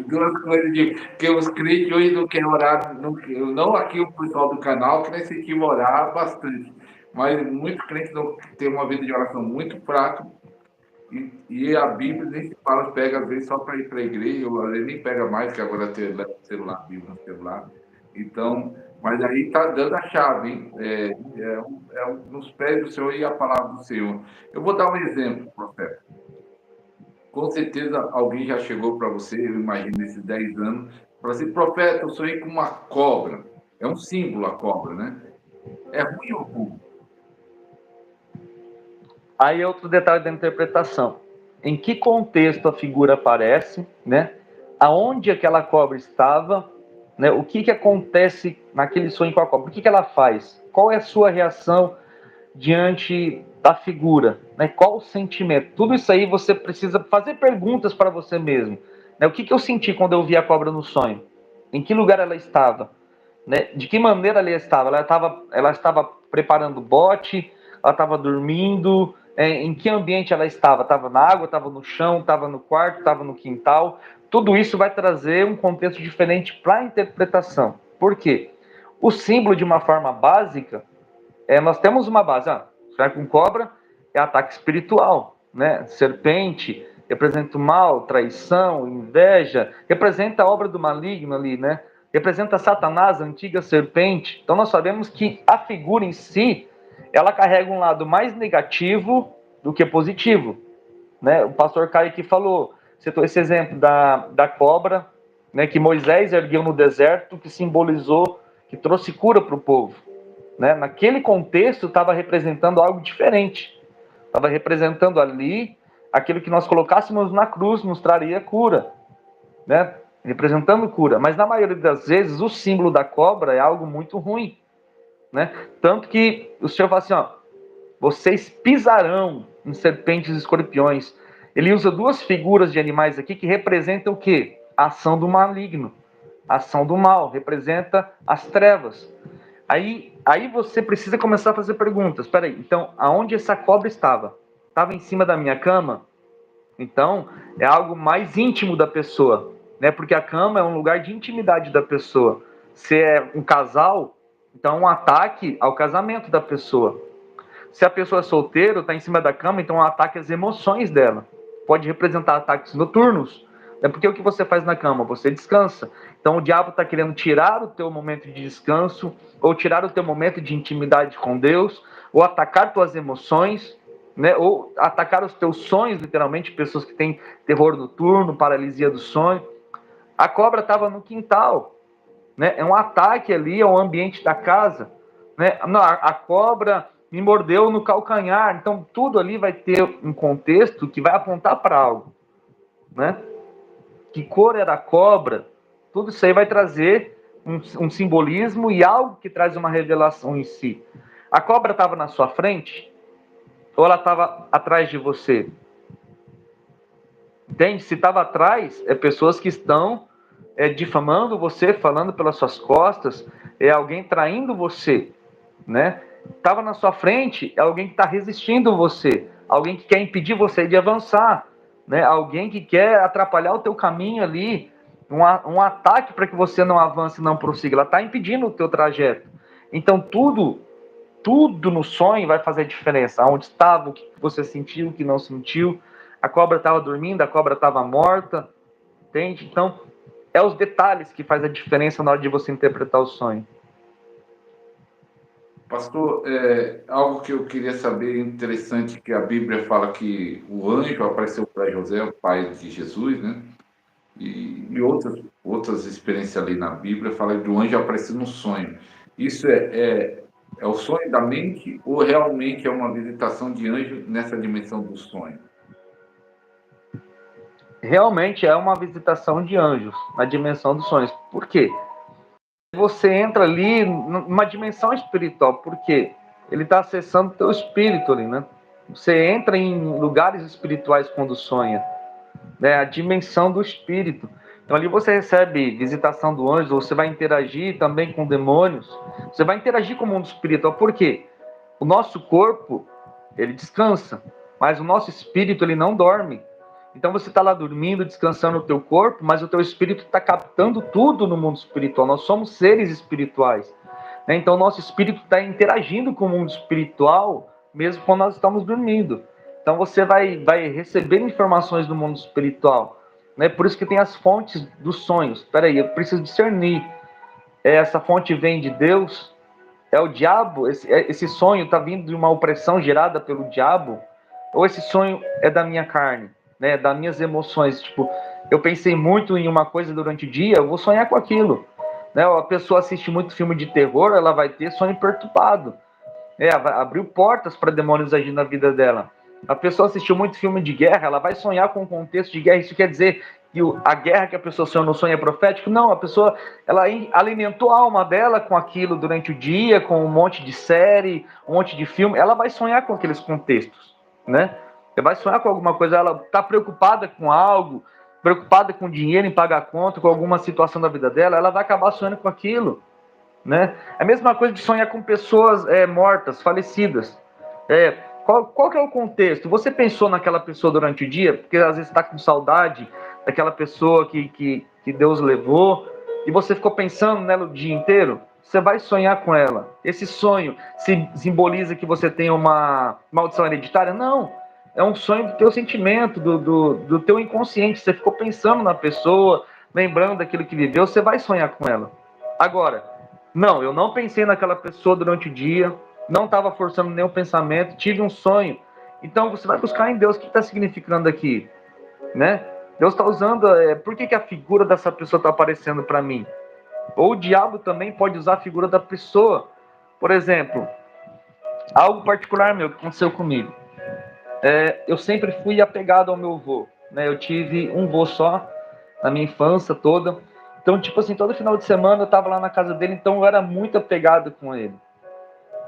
Duas coisas que os crentes hoje não querem orar, não aqui o pessoal do canal que incentiva a orar bastante, mas muitos crentes não têm uma vida de oração muito fraca. E a Bíblia nem se fala, pega às vezes só para ir para a igreja, ou ele nem pega mais, que agora tem celular, Bíblia no celular. Então, mas aí está dando a chave, hein? Nos pés do Senhor e a palavra do Senhor. Eu vou dar um exemplo, profeta. Com certeza alguém já chegou para você, eu imagino, nesses 10 anos, falou assim: profeta, eu sonhei com uma cobra. É um símbolo a cobra, né? É ruim ou bom? Aí é outro detalhe da interpretação. Em que contexto a figura aparece, né? Aonde aquela cobra estava, né? O que acontece naquele sonho com a cobra? O que ela faz? Qual é a sua reação diante da figura? Né? Qual o sentimento? Tudo isso aí você precisa fazer perguntas para você mesmo. Né? O que eu senti quando eu vi a cobra no sonho? Em que lugar ela estava? Né? De que maneira ela estava? Ela estava preparando o bote? Ela estava dormindo? Em que ambiente ela estava? Estava na água, estava no chão, estava no quarto, estava no quintal? Tudo isso vai trazer um contexto diferente para a interpretação. Por quê? O símbolo, de uma forma básica, nós temos uma base. Com cobra é ataque espiritual, né? Serpente representa o mal, traição, inveja, representa a obra do maligno ali, né? Representa Satanás, a antiga serpente. Então nós sabemos que a figura em si, ela carrega um lado mais negativo do que positivo, né? O pastor Caio aqui citou esse exemplo da cobra, né, que Moisés ergueu no deserto, que simbolizou, que trouxe cura para o povo. Né? Naquele contexto estava representando algo diferente. Estava representando ali aquilo que nós colocássemos na cruz nos traria cura. Né? Representando cura. Mas na maioria das vezes o símbolo da cobra é algo muito ruim. Né? Tanto que o Senhor fala assim, vocês pisarão em serpentes e escorpiões. Ele usa duas figuras de animais aqui que representam o quê? a ação do maligno, a ação do mal, representa as trevas. Aí você precisa começar a fazer perguntas. Espera aí, então, aonde essa cobra estava? Estava em cima da minha cama? Então, é algo mais íntimo da pessoa, né? Porque a cama é um lugar de intimidade da pessoa. Se é um casal, então é um ataque ao casamento da pessoa. Se a pessoa é solteira, está em cima da cama, então é um ataque às emoções dela. Pode representar ataques noturnos. É porque o que você faz na cama? Você descansa. Então o diabo está querendo tirar o teu momento de descanso, ou tirar o teu momento de intimidade com Deus, ou atacar tuas emoções, né? Ou atacar os teus sonhos, literalmente, pessoas que têm terror noturno, paralisia do sonho. A cobra estava no quintal, né? É um ataque ali ao ambiente da casa, né? Não, a cobra me mordeu no calcanhar, então tudo ali vai ter um contexto que vai apontar para algo, né? Que cor era a cobra? Tudo isso aí vai trazer um simbolismo e algo que traz uma revelação em si. A cobra estava na sua frente ou ela estava atrás de você? Entende? Se estava atrás, é pessoas que estão difamando você, falando pelas suas costas, é alguém traindo você, né? Estava na sua frente, é alguém que está resistindo você, alguém que quer impedir você de avançar, né? Alguém que quer atrapalhar o teu caminho ali, um ataque para que você não avance, não prossiga. Ela está impedindo o teu trajeto. Então tudo no sonho vai fazer diferença. Onde estava, o que você sentiu, o que não sentiu. A cobra estava dormindo, a cobra estava morta, entende? Então é os detalhes que faz a diferença na hora de você interpretar o sonho. Pastor, algo que eu queria saber, interessante, que a Bíblia fala que o anjo apareceu para José, o pai de Jesus, né? E outras experiências ali na Bíblia fala que o anjo apareceu no sonho. Isso é o sonho da mente ou realmente é uma visitação de anjo nessa dimensão do sonho? Realmente é uma visitação de anjos na dimensão dos sonhos. Por quê? Você entra ali numa dimensão espiritual, porque ele está acessando o teu espírito ali, né? Você entra em lugares espirituais quando sonha, né? A dimensão do espírito. Então ali você recebe visitação do anjo, você vai interagir também com demônios, você vai interagir com o mundo espiritual. Por quê? O nosso corpo, ele descansa, mas o nosso espírito, ele não dorme. Então você está lá dormindo, descansando o teu corpo, mas o teu espírito está captando tudo no mundo espiritual. Nós somos seres espirituais, né? Então o nosso espírito está interagindo com o mundo espiritual, mesmo quando nós estamos dormindo. Então você vai receber informações do mundo espiritual, né? Por isso que tem as fontes dos sonhos. Espera aí, eu preciso discernir. Essa fonte vem de Deus? É o diabo? Esse sonho está vindo de uma opressão gerada pelo diabo? Ou esse sonho é da minha carne, né? Das minhas emoções? Tipo, eu pensei muito em uma coisa durante o dia, eu vou sonhar com aquilo, né? A pessoa assiste muito filme de terror, ela vai ter sonho perturbado. Abriu portas para demônios agir na vida dela. A pessoa assistiu muito filme de guerra, ela vai sonhar com o contexto de guerra. Isso quer dizer que a guerra que a pessoa sonha no sonho é profético? Não, a pessoa ela alimentou a alma dela com aquilo durante o dia, com um monte de série, um monte de filme. Ela vai sonhar com aqueles contextos, né? Ela vai sonhar com alguma coisa, ela está preocupada com algo, preocupada com dinheiro, em pagar conta, com alguma situação da vida dela, ela vai acabar sonhando com aquilo, né? É a mesma coisa de sonhar com pessoas mortas, falecidas. Qual que é o contexto? Você pensou naquela pessoa durante o dia, porque às vezes está com saudade daquela pessoa que Deus levou, e você ficou pensando nela o dia inteiro? Você vai sonhar com ela. Esse sonho simboliza que você tem uma maldição hereditária? Não. É um sonho do teu sentimento, do teu inconsciente. Você ficou pensando na pessoa, lembrando daquilo que viveu, você vai sonhar com ela. Agora, não, eu não pensei naquela pessoa durante o dia, não estava forçando nenhum pensamento, tive um sonho. Então você vai buscar em Deus o que está significando aqui, né? Deus está usando, por que a figura dessa pessoa está aparecendo para mim? Ou o diabo também pode usar a figura da pessoa. Por exemplo, algo particular meu que aconteceu comigo. Eu sempre fui apegado ao meu avô, né? Eu tive um avô só na minha infância toda. Então, tipo assim, todo final de semana eu tava lá na casa dele, então eu era muito apegado com ele,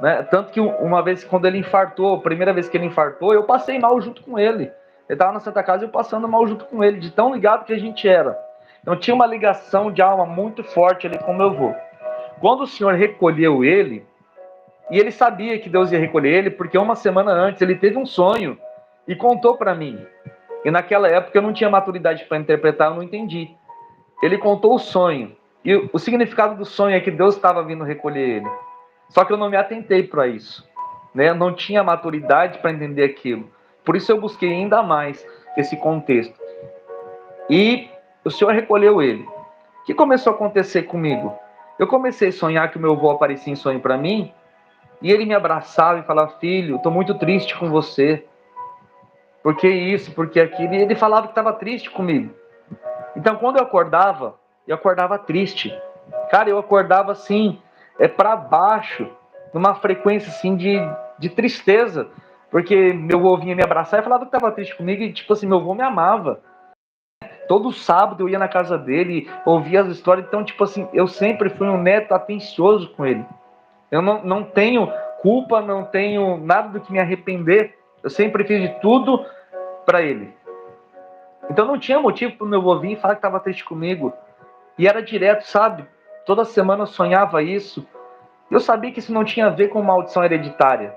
né? Tanto que uma vez, quando ele infartou, a primeira vez que ele infartou, eu passei mal junto com ele. Ele tava na Santa Casa e eu passando mal junto com ele, de tão ligado que a gente era. Então tinha uma ligação de alma muito forte ali com meu avô. Quando o Senhor recolheu ele, e ele sabia que Deus ia recolher ele, porque uma semana antes ele teve um sonho e contou para mim. E naquela época eu não tinha maturidade para interpretar, eu não entendi. Ele contou o sonho. E o significado do sonho é que Deus estava vindo recolher ele. Só que eu não me atentei para isso. Né? Eu não tinha maturidade para entender aquilo. Por isso eu busquei ainda mais esse contexto. E o Senhor recolheu ele. O que começou a acontecer comigo? Eu comecei a sonhar que o meu avô aparecia em sonho para mim, e ele me abraçava e falava: filho, estou muito triste com você. Por que isso? Por que aquilo? E ele falava que estava triste comigo. Então, quando eu acordava triste. Cara, eu acordava assim, para baixo, numa frequência assim de tristeza. Porque meu avô vinha me abraçar e falava que estava triste comigo, e tipo assim, meu avô me amava. Todo sábado eu ia na casa dele, ouvia as histórias. Então, tipo assim, eu sempre fui um neto atencioso com ele. Eu não tenho culpa, não tenho nada do que me arrepender. Eu sempre fiz de tudo para ele. Então não tinha motivo para o meu avô vir e falar que estava triste comigo. E era direto, sabe? Toda semana eu sonhava isso. Eu sabia que isso não tinha a ver com maldição hereditária.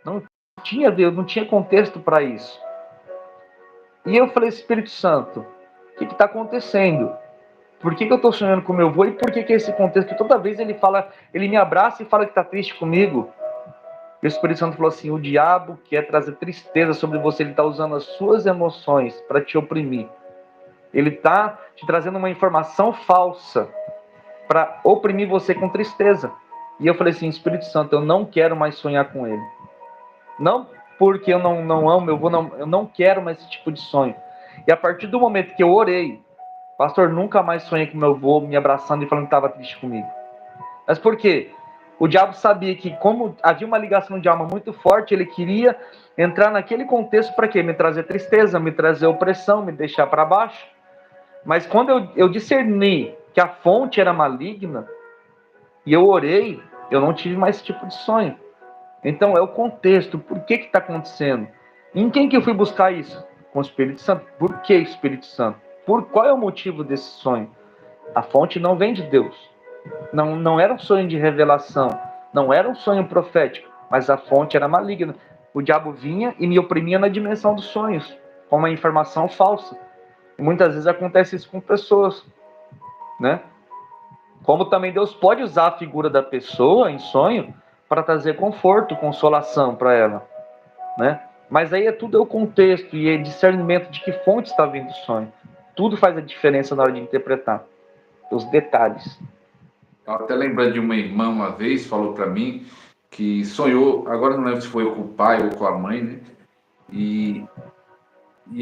Não tinha a ver, não tinha contexto para isso. E eu falei: Espírito Santo, o que está acontecendo? Por que eu estou sonhando com meu avô? E por que é esse contexto? Que toda vez ele fala, ele me abraça e fala que está triste comigo. E o Espírito Santo falou assim: o diabo quer trazer tristeza sobre você, ele está usando as suas emoções para te oprimir. Ele está te trazendo uma informação falsa para oprimir você com tristeza. E eu falei assim: Espírito Santo, eu não quero mais sonhar com ele. Não porque eu não amo, eu não quero mais esse tipo de sonho. E a partir do momento que eu orei, pastor, nunca mais sonhei com meu avô me abraçando e falando que estava triste comigo. Mas por quê? O diabo sabia que, como havia uma ligação de alma muito forte, ele queria entrar naquele contexto para quê? Me trazer tristeza, me trazer opressão, me deixar para baixo. Mas quando eu discerni que a fonte era maligna, e eu orei, eu não tive mais esse tipo de sonho. Então é o contexto, por que está acontecendo? Em quem que eu fui buscar isso? Com o Espírito Santo. Por que Espírito Santo? Qual é o motivo desse sonho? A fonte não vem de Deus. Não era um sonho de revelação, não era um sonho profético, mas a fonte era maligna. O diabo vinha e me oprimia na dimensão dos sonhos, com uma informação falsa. E muitas vezes acontece isso com pessoas, né? Como também Deus pode usar a figura da pessoa em sonho para trazer conforto, consolação para ela, né? Mas aí tudo é o contexto e é discernimento de que fonte está vindo o sonho. Tudo faz a diferença na hora de interpretar, os detalhes. Estava até lembrando de uma irmã uma vez, falou para mim que sonhou, agora não lembro se foi com o pai ou com a mãe, né? E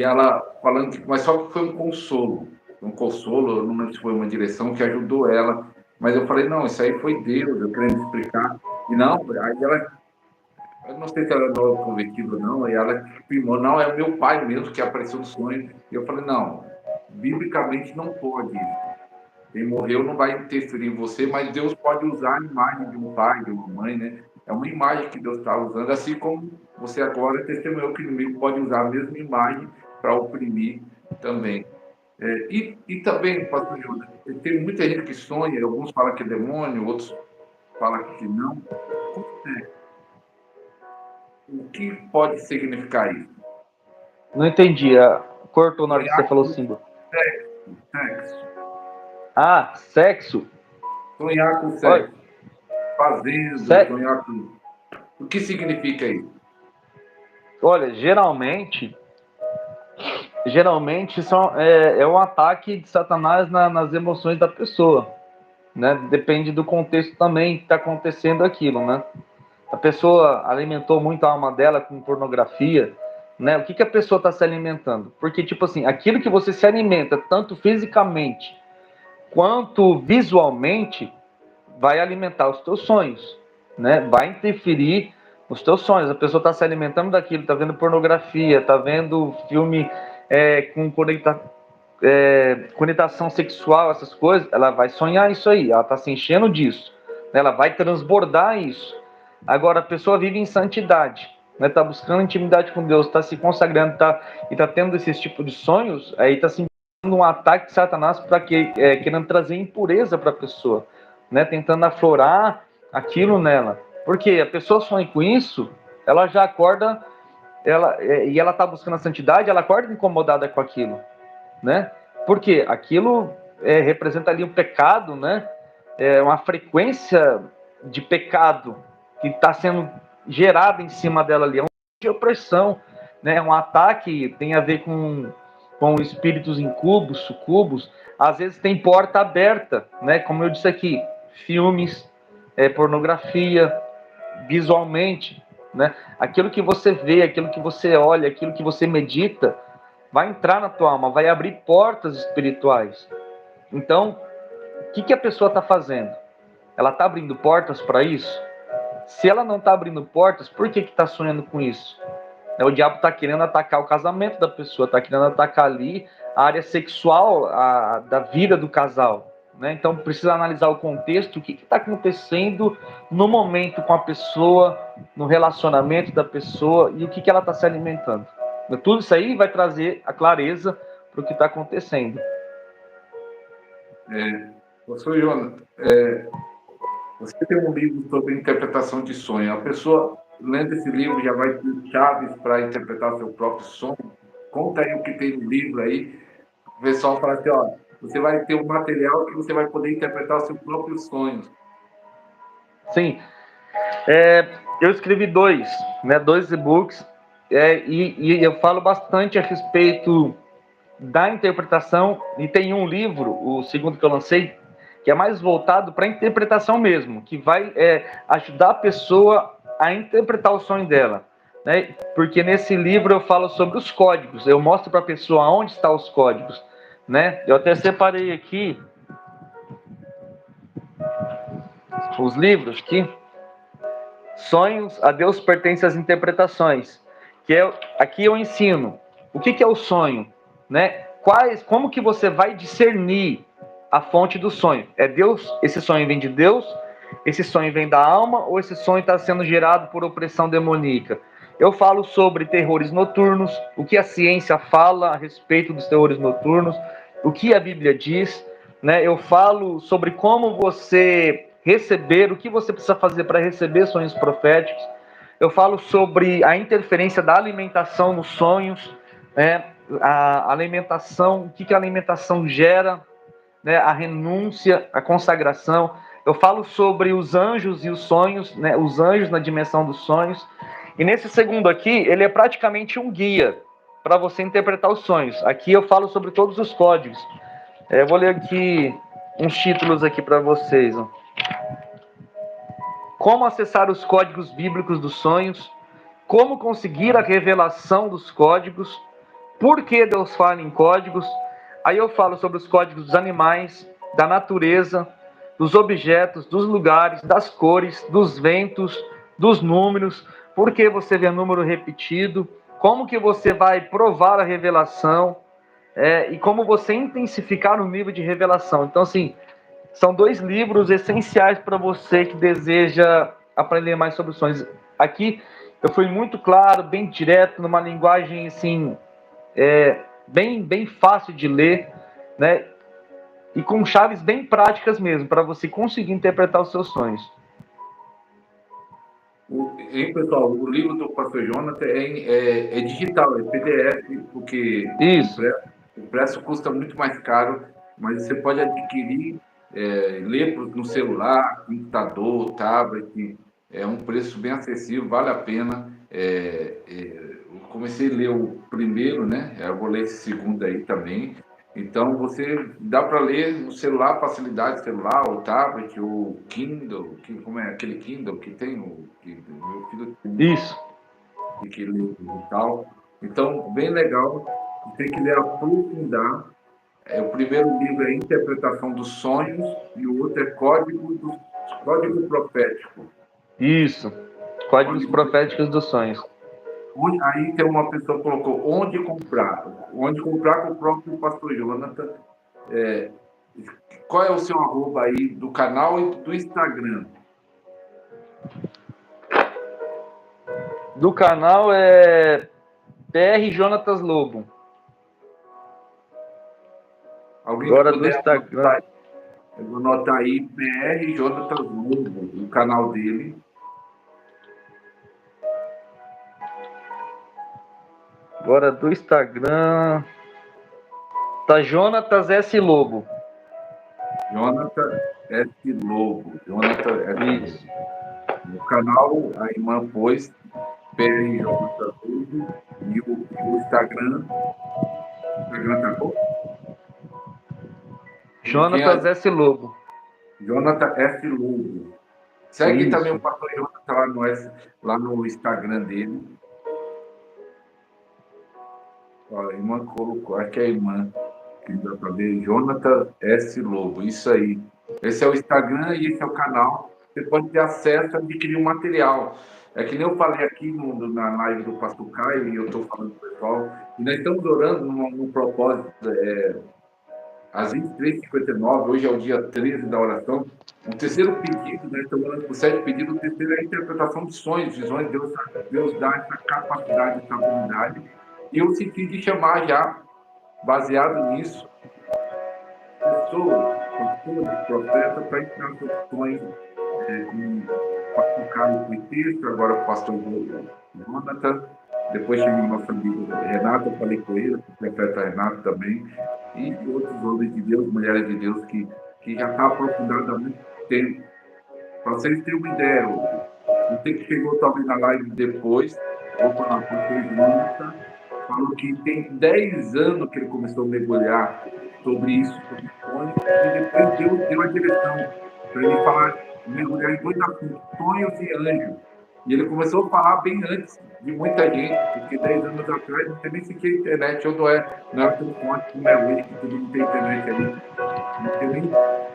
ela falando que, mas só que foi um consolo, eu não lembro se foi uma direção que ajudou ela, mas eu falei: não, isso aí foi Deus, eu querendo explicar. E não, aí ela, eu não sei se ela é nova convertida ou não, aí ela afirmou: não, é o meu pai mesmo que apareceu no sonho. E eu falei: não, biblicamente não pode isso. Quem morreu não vai interferir em você, mas Deus pode usar a imagem de um pai, de uma mãe, né? É uma imagem que Deus está usando, assim como você agora testemunhou que o inimigo pode usar a mesma imagem para oprimir também. E também, pastor Júnior, tem muita gente que sonha, alguns falam que é demônio, outros falam que não. O que pode significar isso? Não entendi. Cortou na hora que você falou símbolo. Sexo. Ah, sexo? Sonhar com sexo. Olha, Fazendo, sonhar com... O que significa isso? Olha, geralmente isso é um ataque de Satanás nas emoções da pessoa, né? Depende do contexto também que está acontecendo aquilo, né? A pessoa alimentou muito a alma dela com pornografia, né? O que a pessoa está se alimentando? Porque, tipo assim, aquilo que você se alimenta, tanto fisicamente quanto visualmente, vai alimentar os teus sonhos, né? Vai interferir nos teus sonhos. A pessoa está se alimentando daquilo, está vendo pornografia, está vendo filme com conotação sexual, essas coisas, ela vai sonhar isso aí, ela está se enchendo disso, né? Ela vai transbordar isso. Agora, a pessoa vive em santidade, né? Está buscando intimidade com Deus, está se consagrando, e está tendo esse tipo de sonhos, aí está se um ataque de Satanás para querendo trazer impureza para a pessoa, né? Tentando aflorar aquilo nela. Porque a pessoa sonha com isso, ela já acorda, e ela está buscando a santidade, ela acorda incomodada com aquilo, né? Porque aquilo representa ali um pecado, né? É uma frequência de pecado que está sendo gerada em cima dela ali, é um de opressão, né? Um ataque tem a ver com espíritos incubos, sucubos, às vezes tem porta aberta, né? Como eu disse aqui, filmes, pornografia, visualmente, né? Aquilo que você vê, aquilo que você olha, aquilo que você medita, vai entrar na tua alma, vai abrir portas espirituais. Então, o que a pessoa está fazendo? Ela está abrindo portas para isso? Se ela não está abrindo portas, por que está sonhando com isso? O diabo está querendo atacar o casamento da pessoa, está querendo atacar ali a área sexual da vida do casal. Né? Então precisa analisar o contexto, o que está acontecendo no momento com a pessoa, no relacionamento da pessoa e o que ela está se alimentando. Tudo isso aí vai trazer a clareza para o que está acontecendo. Pastor Jonas, você tem um livro sobre interpretação de sonho. A pessoa, lendo esse livro, já vai ter chaves para interpretar seu próprio sonho. Conta aí o que tem no livro aí. O pessoal fala assim, ó, você vai ter um material que você vai poder interpretar o seu próprio sonho. Sim. Eu escrevi dois e-books, e eu falo bastante a respeito da interpretação, e tem um livro, o segundo que eu lancei, que é mais voltado para a interpretação mesmo, que vai ajudar a pessoa a interpretar o sonho dela. Né? Porque nesse livro eu falo sobre os códigos, eu mostro para a pessoa onde estão os códigos. Né? Eu até separei aqui os livros aqui. Sonhos, a Deus pertence as interpretações. Aqui eu ensino o que é o sonho, né? Como que você vai discernir a fonte do sonho? É Deus? Esse sonho vem de Deus? Esse sonho vem da alma? Ou esse sonho está sendo gerado por opressão demoníaca? Eu falo sobre terrores noturnos, o que a ciência fala a respeito dos terrores noturnos, o que a Bíblia diz, né? Eu falo sobre como você receber, o que você precisa fazer para receber sonhos proféticos. Eu falo sobre a interferência da alimentação nos sonhos, né? A alimentação, o que a alimentação gera, né? A renúncia, a consagração. Eu falo sobre os anjos e os sonhos, né? Os anjos na dimensão dos sonhos. E nesse segundo aqui, ele é praticamente um guia para você interpretar os sonhos. Aqui eu falo sobre todos os códigos. Eu vou ler aqui uns títulos aqui para vocês. Ó. Como acessar os códigos bíblicos dos sonhos, como conseguir a revelação dos códigos, por que Deus fala em códigos. Aí eu falo sobre os códigos dos animais, da natureza, dos objetos, dos lugares, das cores, dos ventos, dos números, por que você vê número repetido, como que você vai provar a revelação, e como você intensificar o nível de revelação. Então, assim, são dois livros essenciais para você que deseja aprender mais sobre sonhos. Aqui eu fui muito claro, bem direto, numa linguagem assim, bem fácil de ler, né? E com chaves bem práticas mesmo, para você conseguir interpretar os seus sonhos. Pessoal, o livro do Pastor Jonathan é digital, é PDF, porque Isso. o impresso custa muito mais caro, mas você pode adquirir, ler no celular, computador, tablet, é um preço bem acessível, vale a pena. Eu comecei a ler o primeiro, né? Eu vou ler esse segundo aí também. Então, você dá para ler no celular, facilidade celular, ou tablet, ou Kindle, como é aquele Kindle que tem, meu filho tem, Isso. que lê digital. Então, bem legal, tem que ler aprofundar. O primeiro livro é Interpretação dos Sonhos, e o outro é Código Profético. Isso. Códigos proféticos dos sonhos. Aí tem uma pessoa que colocou onde comprar. Onde comprar com o próprio pastor Jonathan. Qual é o seu arroba aí do canal e do Instagram? Do canal é PR Jonatas Lobo. Alguém que Agora do puder Instagram. anotar aí, PR Jonatas Lobo, o canal dele. Agora do Instagram. Tá Jonatas S. Lobo. Jonatas S. Lobo. Jonatas S. Isso. Lobo. No canal, a irmã pôs PR Jonatas Lobo e o Instagram. O Instagram tá bom? Jonatas S. Lobo. Jonatas S. Lobo. Segue também Isso. o pastor Jonatas lá no Instagram dele. Ó, a irmã colocou, acho que é a irmã que dá para ver, Jonatas S. Lobo. Isso aí. Esse é o Instagram e esse é o canal. Você pode ter acesso a adquirir um material. É que nem eu falei aqui na live do Pastor Caio, e eu estou falando para o pessoal, e nós estamos orando num propósito, às 23h59, hoje é o dia 13 da oração. O terceiro pedido, nós estamos orando por 7 pedidos, o terceiro é a interpretação de sonhos, visões. Deus dá essa capacidade, essa habilidade. E eu senti de chamar já, baseado nisso, pessoas, pastores, profetas, para ensinar seus sonhos, como o pastor Carlos foi texto, agora o pastor Jonathan, depois chegou nossa amiga Renata, eu falei com ele, o profeta Renato também, e outros homens de Deus, mulheres de Deus, que já está aprofundado há muito tempo. Para vocês terem uma ideia, você que chegou talvez na live depois, vou falar com o Jonathan, falou que tem 10 anos que ele começou a mergulhar sobre isso, sobre sonhos, e depois Deus deu a direção para ele falar, mergulhar em 2 assuntos, sonhos e anjos. E ele começou a falar bem antes de muita gente, porque 10 anos atrás não tem nem sequer internet, ou não era tão forte como é hoje, que todo mundo tem internet ali. Não tem nem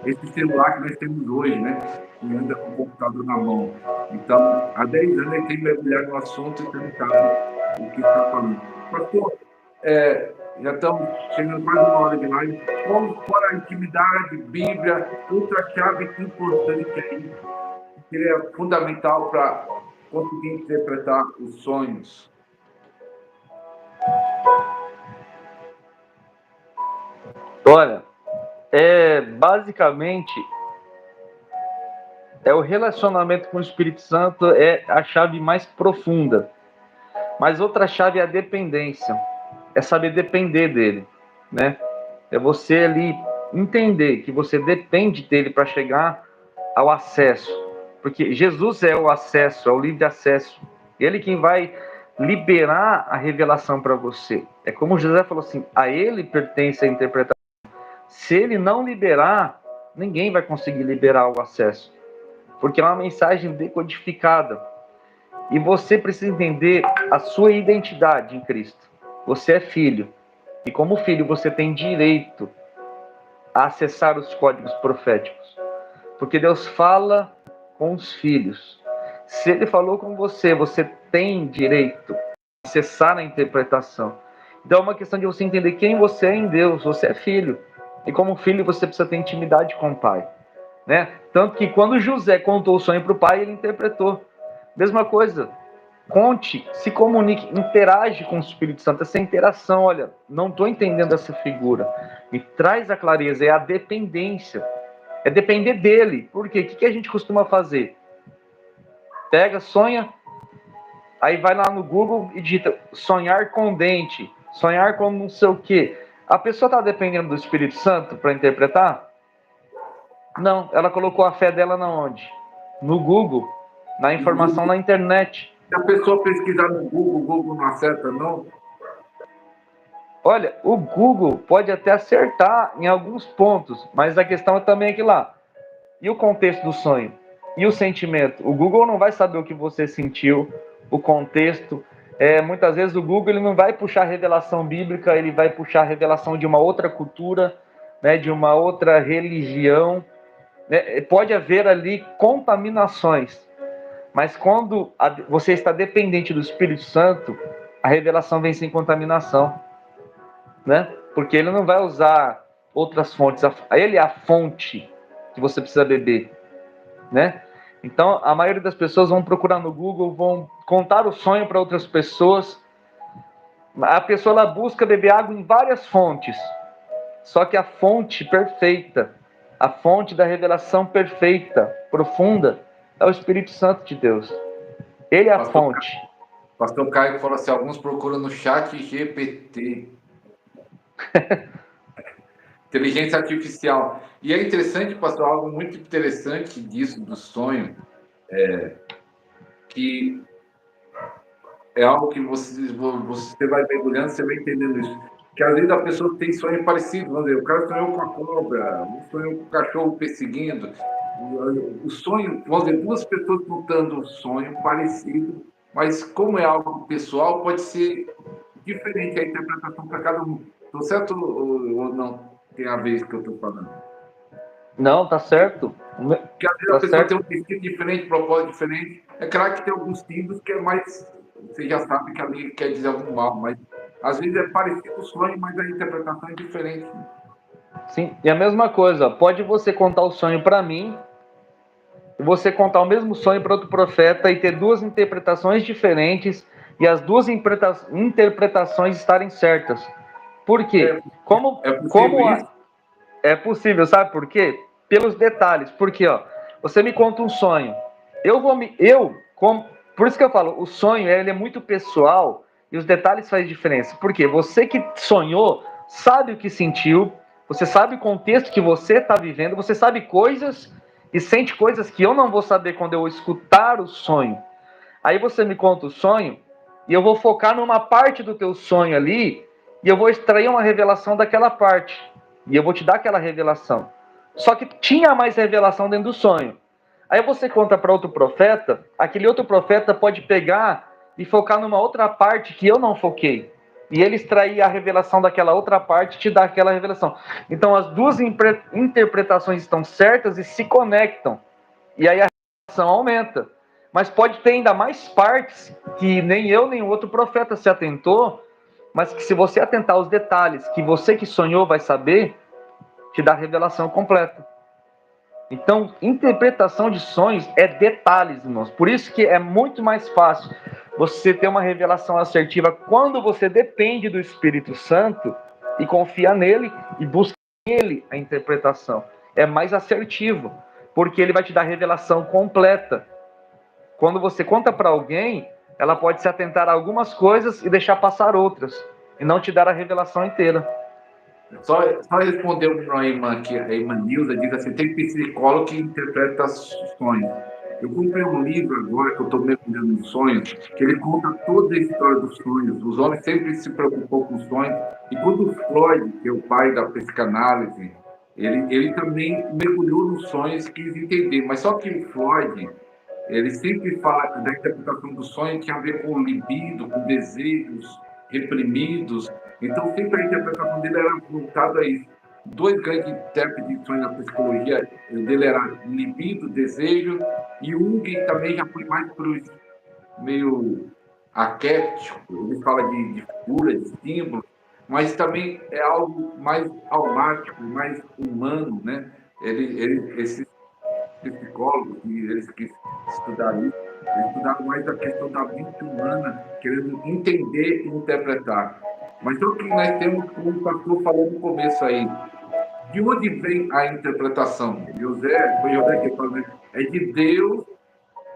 esse celular que nós temos hoje, né? Que anda com o computador na mão. Então, há 10 anos ele tem mergulhado no assunto e você não sabe o que está falando. Pastor, já estamos chegando quase uma hora de live. Como fora a intimidade, Bíblia, outra chave importante aí, que é fundamental para conseguir interpretar os sonhos. Olha, basicamente o relacionamento com o Espírito Santo é a chave mais profunda. Mas outra chave é a dependência. É saber depender dele, né? É você ali entender que você depende dele para chegar ao acesso. Porque Jesus é o acesso, é o livre acesso. Ele quem vai liberar a revelação para você. É como José falou assim, a ele pertence a interpretação. Se ele não liberar, ninguém vai conseguir liberar o acesso. Porque é uma mensagem decodificada. E você precisa entender a sua identidade em Cristo. Você é filho. E como filho, você tem direito a acessar os códigos proféticos. Porque Deus fala com os filhos. Se ele falou com você, você tem direito a acessar a interpretação. Então é uma questão de você entender quem você é em Deus. Você é filho. E como filho, você precisa ter intimidade com o pai. Né? Tanto que quando José contou o sonho para o pai, ele interpretou. Mesma coisa. Conte, se comunique, interage com o Espírito Santo. Essa interação, olha, não estou entendendo essa figura. Me traz a clareza, é a dependência. É depender dele. Por quê? O que a gente costuma fazer? Pega, sonha, aí vai lá no Google e digita sonhar com dente, sonhar com não sei o quê. A pessoa está dependendo do Espírito Santo para interpretar? Não, ela colocou a fé dela na onde? No Google, na informação na internet. Se a pessoa pesquisar no Google, o Google não acerta, não? Olha, o Google pode até acertar em alguns pontos, mas a questão é também aqui lá. E o contexto do sonho? E o sentimento? O Google não vai saber o que você sentiu, o contexto. Muitas vezes o Google ele não vai puxar revelação bíblica, ele vai puxar revelação de uma outra cultura, né, de uma outra religião. Pode haver ali contaminações, mas quando você está dependente do Espírito Santo, a revelação vem sem contaminação, né? Porque ele não vai usar outras fontes, ele é a fonte que você precisa beber, né? Então, a maioria das pessoas vão procurar no Google, vão contar o sonho para outras pessoas. A pessoa ela busca beber água em várias fontes, Só que a fonte perfeita, a fonte da revelação perfeita, profunda, é o Espírito Santo de Deus. Ele é a fonte. Pastor Caio falou assim, alguns procuram no chat GPT. Inteligência artificial. E é interessante, pastor, algo muito interessante disso, do sonho, que é algo que você vai mergulhando, você vai entendendo isso. Que às vezes a pessoa tem sonho parecido, vamos dizer, o cara sonhou com a cobra, o sonhou com o cachorro perseguindo. O sonho, vamos dizer, duas pessoas contando um sonho parecido, mas como é algo pessoal, pode ser diferente a interpretação para cada um. Estou certo ou não tem a ver com o que eu estou falando? Não, tá certo. Porque às vezes Tá a pessoa certo. tem um destino diferente, propósito diferente. É claro que tem alguns símbolos que é mais. Você já sabe que ali quer dizer algum mal, mas às vezes é parecido o sonho, mas a interpretação é diferente. Sim, e a mesma coisa, pode você contar o sonho para mim, e você contar o mesmo sonho para outro profeta e ter duas interpretações diferentes e as duas interpretações estarem certas. Por quê? É possível isso? É possível, sabe por quê? Pelos detalhes. Porque, ó, você me conta um sonho. Por isso que eu falo, o sonho ele é muito pessoal e os detalhes fazem diferença. Porque você que sonhou sabe o que sentiu, você sabe o contexto que você está vivendo, você sabe coisas e sente coisas que eu não vou saber quando eu escutar o sonho. Aí você me conta o sonho e eu vou focar numa parte do teu sonho ali e eu vou extrair uma revelação daquela parte. E eu vou te dar aquela revelação. Só que tinha mais revelação dentro do sonho. Aí você conta para outro profeta, aquele outro profeta pode pegar e focar numa outra parte que eu não foquei. E ele extrair a revelação daquela outra parte e te dar aquela revelação. Então as duas interpretações estão certas e se conectam. E aí a revelação aumenta. Mas pode ter ainda mais partes que nem eu nem o outro profeta se atentou, mas que se você atentar aos detalhes que você que sonhou vai saber, te dá a revelação completa. Então, interpretação de sonhos é detalhes, irmãos. Por isso que é muito mais fácil você ter uma revelação assertiva quando você depende do Espírito Santo e confia nele e busca nele a interpretação. É mais assertivo, porque ele vai te dar a revelação completa. Quando você conta para alguém, ela pode se atentar a algumas coisas e deixar passar outras, e não te dar a revelação inteira. Só respondeu para a irmã aqui, a irmã Nilda, diz assim, tem psicólogo que interpreta sonhos. Eu comprei um livro agora, que eu estou mergulhando em sonhos, que ele conta toda a história dos sonhos. Os homens sempre se preocupou com sonhos. E quando o Freud, que é o pai da psicanálise, ele também mergulhou nos sonhos, quis entender. Mas só que o Freud, ele sempre fala da interpretação do sonho que tem a ver com libido, com desejos reprimidos. Então, sempre a interpretação dele era voltada a isso. Dois grandes intérpretes de sonho na psicologia dele era libido, desejo, e Jung também já foi mais para o meio arquétipo, ele fala de figura, de símbolo, mas também é algo mais almático, mais humano, né? Esses psicólogos, eles que estudaram isso, eles estudaram mais a questão da mente humana, querendo entender e interpretar. Mas o que nós temos, como o pastor falou no começo aí, de onde vem a interpretação? Foi José que falou, né? É de Deus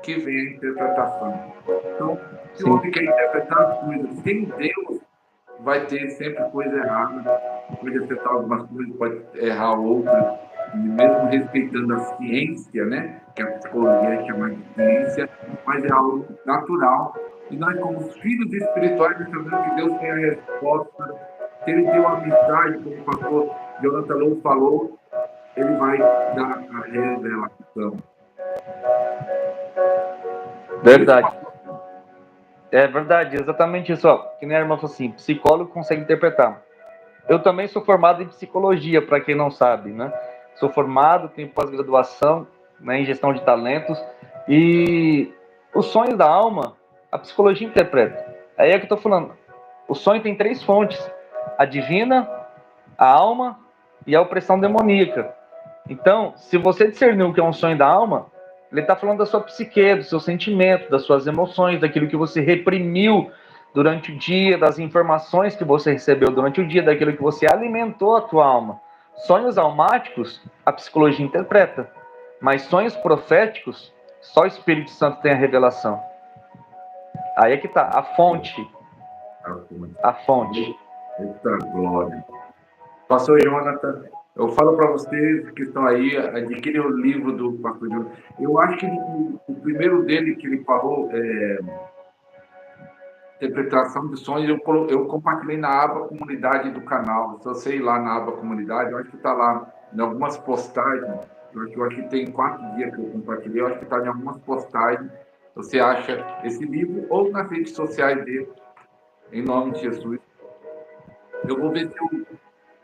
que vem a interpretação. Então, se o homem quer interpretar as coisas sem Deus, vai ter sempre coisa errada, pode acertar algumas coisas, pode errar outras, e mesmo respeitando a ciência, né, que a psicologia é chamada de ciência, mas é algo natural. E nós, como filhos espirituais, sabemos que Deus tem a resposta. Se ele deu a mensagem, como o pastor Jonathan Lowe falou, ele vai dar a revelação. Verdade. É verdade, exatamente isso. Ó. Que nem a irmã falou assim, psicólogo consegue interpretar. Eu também sou formado em psicologia, para quem não sabe, né? Sou formado, tenho pós-graduação, né, em gestão de talentos. E os sonhos da alma, a psicologia interpreta. Aí é que eu estou falando. O sonho tem três fontes: a divina, a alma e a opressão demoníaca. Então, se você discerniu que é um sonho da alma, ele está falando da sua psique, do seu sentimento, das suas emoções, daquilo que você reprimiu durante o dia, das informações que você recebeu durante o dia, daquilo que você alimentou a tua alma. Sonhos almáticos, a psicologia interpreta, mas sonhos proféticos, só o Espírito Santo tem a revelação. Aí é que tá, a fonte. A fonte. Eita glória. Pastor Jonathan, eu falo para vocês que estão aí, adquirem o livro do Pastor Jonathan. Eu acho que o primeiro dele que ele falou, interpretação de sonhos, eu compartilhei na aba comunidade do canal. Se você ir lá na aba comunidade, eu acho que está lá em algumas postagens. Eu acho que tem 4 dias que eu compartilhei, eu acho que está em algumas postagens. Você acha esse livro ou nas redes sociais dele, em nome de Jesus. Eu vou ver se eu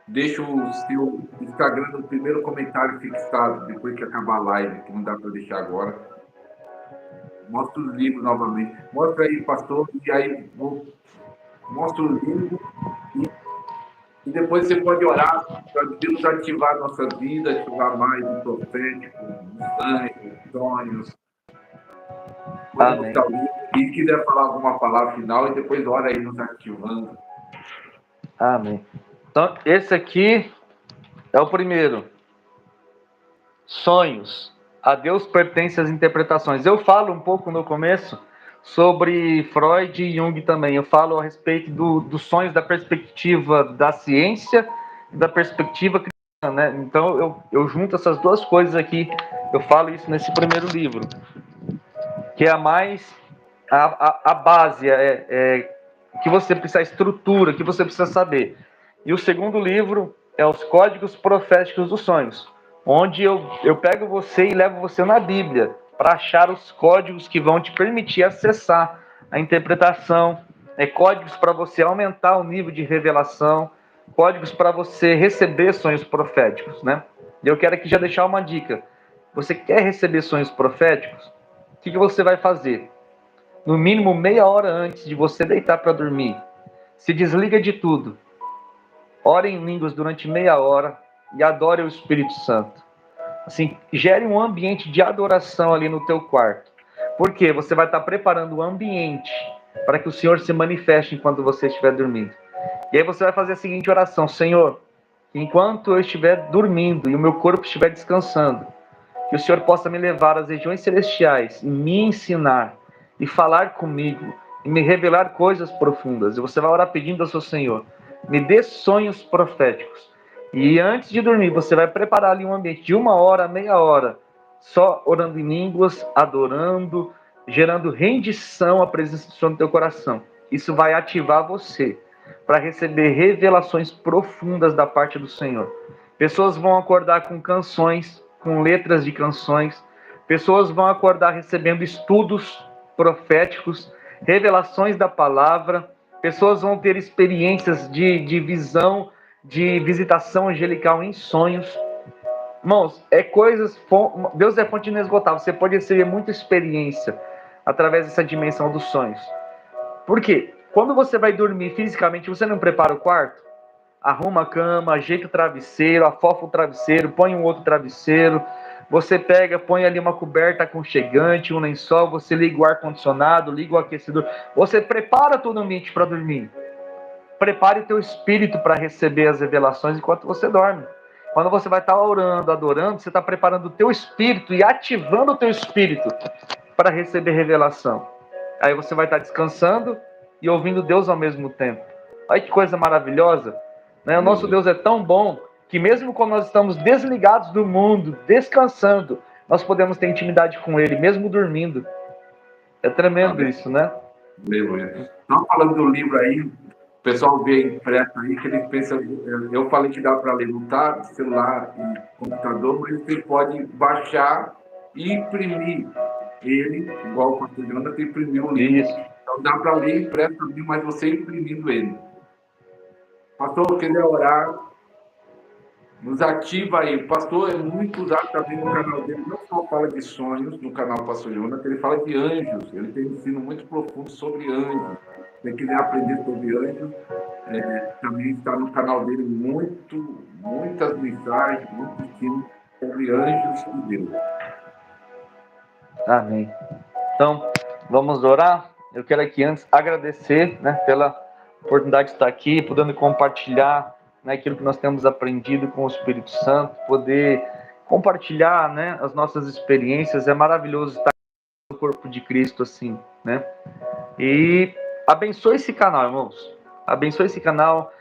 deixo o seu Instagram no primeiro comentário fixado, depois que acabar a live, que não dá para deixar agora. Mostra os livros novamente. Mostra aí, pastor, e aí mostra o livro e depois você pode orar para Deus ativar a nossa vida, ativar mais o profético, os anjos, os sonhos. Pode mostrar o livro. E quiser falar alguma palavra final, e depois ora aí nos ativando. Amém. Então, esse aqui é o primeiro. Sonhos. A Deus pertence as interpretações. Eu falo um pouco no começo sobre Freud e Jung também. Eu falo a respeito dos sonhos da perspectiva da ciência e da perspectiva cristã, né? Então eu junto essas duas coisas aqui. Eu falo isso nesse primeiro livro, que é a base, que você precisa, a estrutura, que você precisa saber. E o segundo livro é Os Códigos Proféticos dos Sonhos, onde eu pego você e levo você na Bíblia para achar os códigos que vão te permitir acessar a interpretação, códigos para você aumentar o nível de revelação, códigos para você receber sonhos proféticos, né? E eu quero aqui já deixar uma dica. Você quer receber sonhos proféticos? O que você vai fazer? No mínimo meia hora antes de você deitar para dormir, se desliga de tudo. Ore em línguas durante meia hora e adore o Espírito Santo. Assim, gere um ambiente de adoração ali no teu quarto. Porque você vai estar preparando o ambiente para que o Senhor se manifeste enquanto você estiver dormindo. E aí você vai fazer a seguinte oração: Senhor, enquanto eu estiver dormindo e o meu corpo estiver descansando, que o Senhor possa me levar às regiões celestiais e me ensinar e falar comigo e me revelar coisas profundas. E você vai orar pedindo ao seu Senhor: me dê sonhos proféticos. E antes de dormir, você vai preparar ali um ambiente de 1 hora, meia hora, só orando em línguas, adorando, gerando rendição à presença do Senhor no teu coração. Isso vai ativar você para receber revelações profundas da parte do Senhor. Pessoas vão acordar com canções, com letras de canções. Pessoas vão acordar recebendo estudos proféticos, revelações da palavra. Pessoas vão ter experiências de visão, de visitação angelical em sonhos. Irmãos, Deus é fonte inesgotável. Você pode receber muita experiência através dessa dimensão dos sonhos. Por quê? Quando você vai dormir fisicamente, você não prepara o quarto? Arruma a cama, ajeita o travesseiro, afofa o travesseiro, põe um outro travesseiro. Você pega, põe ali uma coberta aconchegante, um lençol, você liga o ar-condicionado, liga o aquecedor. Você prepara todo o ambiente para dormir. Prepare o teu espírito para receber as revelações enquanto você dorme. Quando você vai estar orando, adorando, você está preparando o teu espírito e ativando o teu espírito para receber revelação. Aí você vai estar descansando e ouvindo Deus ao mesmo tempo. Olha que coisa maravilhosa, né? O nosso Deus é tão bom que mesmo quando nós estamos desligados do mundo, descansando, nós podemos ter intimidade com Ele, mesmo dormindo. É tremendo isso, né? Aleluia. Não falando do livro aí, o pessoal vê impresso aí que ele pensa, eu falei que dá para ler no tablet, celular e computador, mas você pode baixar e imprimir ele, igual o pastor Jonathan imprimiu o livro. Isso. Então dá para ler impresso também, mas você imprimindo ele. Pastor, quiser orar, nos ativa aí. O pastor é muito usado também no canal dele. Não só fala de sonhos no canal Pastor Jonathan, ele fala de anjos. Ele tem um ensino muito profundo sobre anjos. Quem quiser aprender sobre anjos, também está no canal dele muitas mensagens, muito ensino sobre anjos e Deus. Amém. Então, vamos orar. eu quero aqui antes agradecer, né, pela oportunidade de estar aqui, podendo compartilhar, né, aquilo que nós temos aprendido com o Espírito Santo, poder compartilhar, né, as nossas experiências. É maravilhoso estar no corpo de Cristo assim, né? E abençoe esse canal, irmãos. Abençoe esse canal,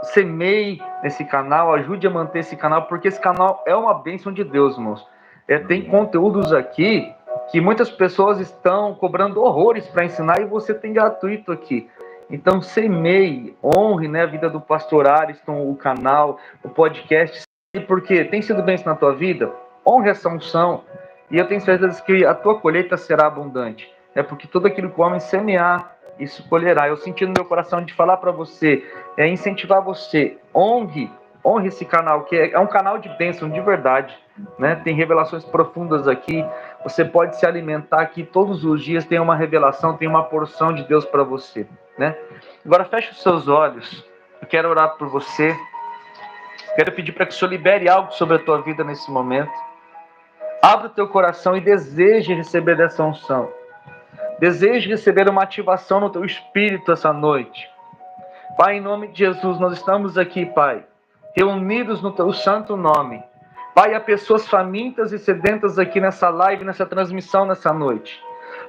semeie nesse canal, ajude a manter esse canal, porque esse canal é uma bênção de Deus, irmãos. Tem conteúdos aqui que muitas pessoas estão cobrando horrores para ensinar e você tem gratuito aqui. Então semeie, honre, né, a vida do Pastor Ariston, o canal, o podcast, porque tem sido bênção na tua vida, honre essa unção, e eu tenho certeza que a tua colheita será abundante. É porque tudo aquilo que o homem semear, isso colherá. Eu senti no meu coração de falar para você, incentivar você, honre esse canal, que é um canal de bênção de verdade, né? Tem revelações profundas aqui, você pode se alimentar aqui todos os dias, tem uma revelação, tem uma porção de Deus para você, né? Agora feche os seus olhos, eu quero orar por você, quero pedir para que o Senhor libere algo sobre a tua vida nesse momento. Abra o teu coração e deseje receber dessa unção. Deseje receber uma ativação no teu espírito essa noite. Pai, em nome de Jesus, nós estamos aqui, Pai, reunidos no teu santo nome. Pai, há pessoas famintas e sedentas aqui nessa live, nessa transmissão, nessa noite.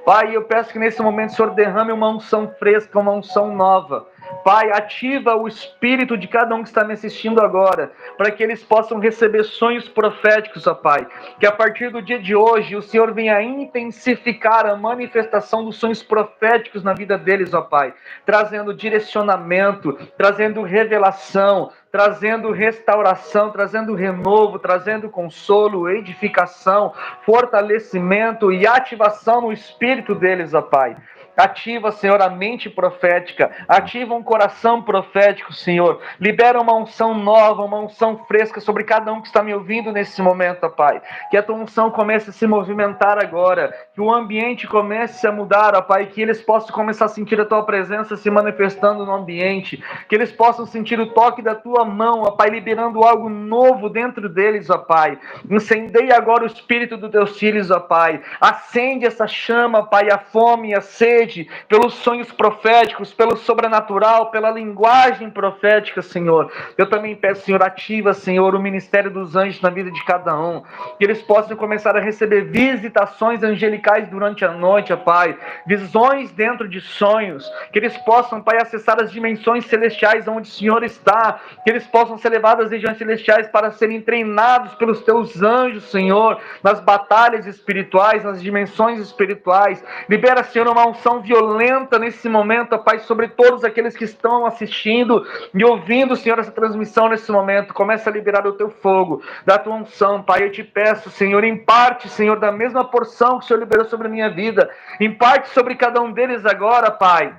Pai, eu peço que nesse momento o Senhor derrame uma unção fresca, uma unção nova. Pai, ativa o espírito de cada um que está me assistindo agora, para que eles possam receber sonhos proféticos, ó Pai. Que a partir do dia de hoje, o Senhor venha intensificar a manifestação dos sonhos proféticos na vida deles, ó Pai. Trazendo direcionamento, trazendo revelação, trazendo restauração, trazendo renovo, trazendo consolo, edificação, fortalecimento e ativação no espírito deles, ó Pai. Ativa, Senhor, a mente profética. Ativa um coração profético, Senhor. Libera uma unção nova, uma unção fresca sobre cada um que está me ouvindo nesse momento, ó Pai. Que a tua unção comece a se movimentar agora. Que o ambiente comece a mudar, ó Pai. Que eles possam começar a sentir a tua presença se manifestando no ambiente. Que eles possam sentir o toque da tua mão, ó Pai, liberando algo novo dentro deles, ó Pai. Incendeia agora o espírito dos teus filhos, ó Pai. Acende essa chama, Pai, a fome e a sede pelos sonhos proféticos, pelo sobrenatural, pela linguagem profética, Senhor. Eu também peço, Senhor, ativa, Senhor, o ministério dos anjos na vida de cada um, que eles possam começar a receber visitações angelicais durante a noite, ó Pai, visões dentro de sonhos, que eles possam, Pai, acessar as dimensões celestiais onde o Senhor está, que eles possam ser levados às regiões celestiais para serem treinados pelos teus anjos, Senhor, nas batalhas espirituais, nas dimensões espirituais. Libera, Senhor, uma unção violenta nesse momento, ó Pai, sobre todos aqueles que estão assistindo e ouvindo, Senhor, essa transmissão nesse momento. Começa a liberar o teu fogo, da tua unção, Pai. Eu te peço, Senhor, em parte, Senhor, da mesma porção que o Senhor liberou sobre a minha vida, em parte sobre cada um deles agora, Pai.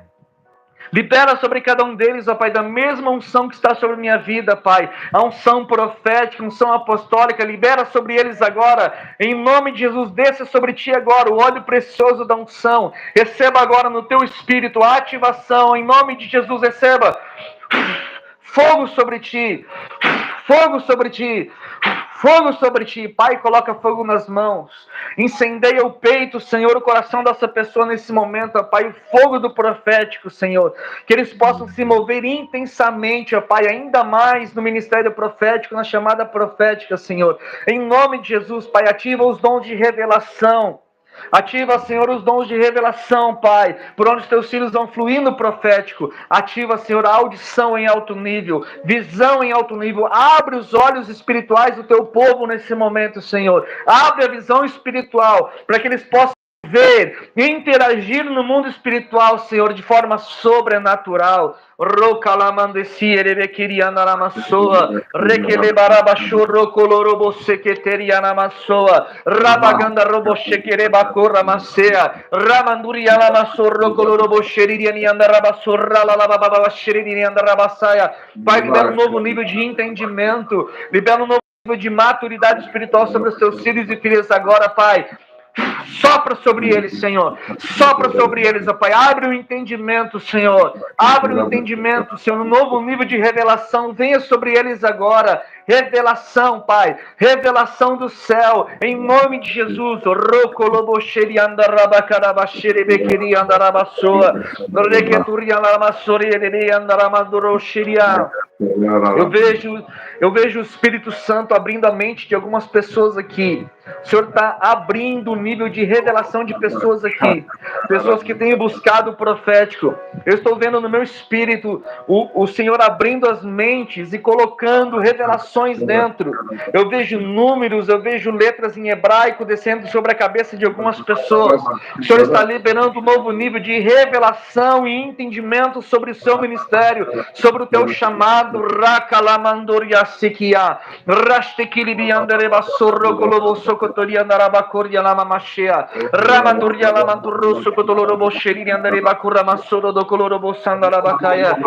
Libera sobre cada um deles, ó Pai, da mesma unção que está sobre minha vida, Pai. A unção profética, a unção apostólica, libera sobre eles agora. Em nome de Jesus, desça sobre ti agora o óleo precioso da unção. Receba agora no teu espírito a ativação. Em nome de Jesus, receba fogo sobre ti. Fogo sobre ti. Fogo sobre ti, Pai, coloca fogo nas mãos, incendeia o peito, Senhor, o coração dessa pessoa nesse momento, ó Pai, o fogo do profético, Senhor, que eles possam se mover intensamente, ó Pai, ainda mais no ministério profético, na chamada profética, Senhor, em nome de Jesus, Pai, ativa os dons de revelação. Ativa, Senhor, os dons de revelação, Pai, por onde os teus filhos vão fluir no profético. Ativa, Senhor, a audição em alto nível, visão em alto nível. Abre os olhos espirituais do teu povo nesse momento, Senhor. Abre a visão espiritual para que eles possam ver e interagir no mundo espiritual, Senhor, de forma sobrenatural. Rocalamandesi erebequiriana lamassoa, requelebarabachorro colorobosequeteriana massoa, rabaganda robochequerebacora macea, ramanduriana massorro colorobocheririana rabassorra lalabababachiririana rabassaia. Pai, libera um novo nível de entendimento, libera um novo nível de maturidade espiritual sobre os teus filhos e filhas agora, Pai. Sopra sobre eles, Senhor. Sopra sobre eles, ó Pai. Abre o entendimento, Senhor. Abre o entendimento, Senhor. Um novo nível de revelação. Venha sobre eles agora. revelação, Pai, revelação do céu, em nome de Jesus. Eu vejo o Espírito Santo abrindo a mente de algumas pessoas aqui. O Senhor está abrindo o nível de revelação de pessoas aqui. Pessoas que têm buscado o profético. Eu estou vendo no meu espírito o Senhor abrindo as mentes e colocando revelações dentro. Eu vejo números, eu vejo letras em hebraico descendo sobre a cabeça de algumas pessoas. O Senhor está liberando um novo nível de revelação e entendimento sobre o seu ministério, sobre o teu chamado. Rakalamandoria Rastekilibiandareba Sorokolobo Sokotoria Narabakoria Lamamashea Ramanduria Lamanduro Sokotolobo Sheri Andareba Kuramasoro do Colorobo Sandarabakaya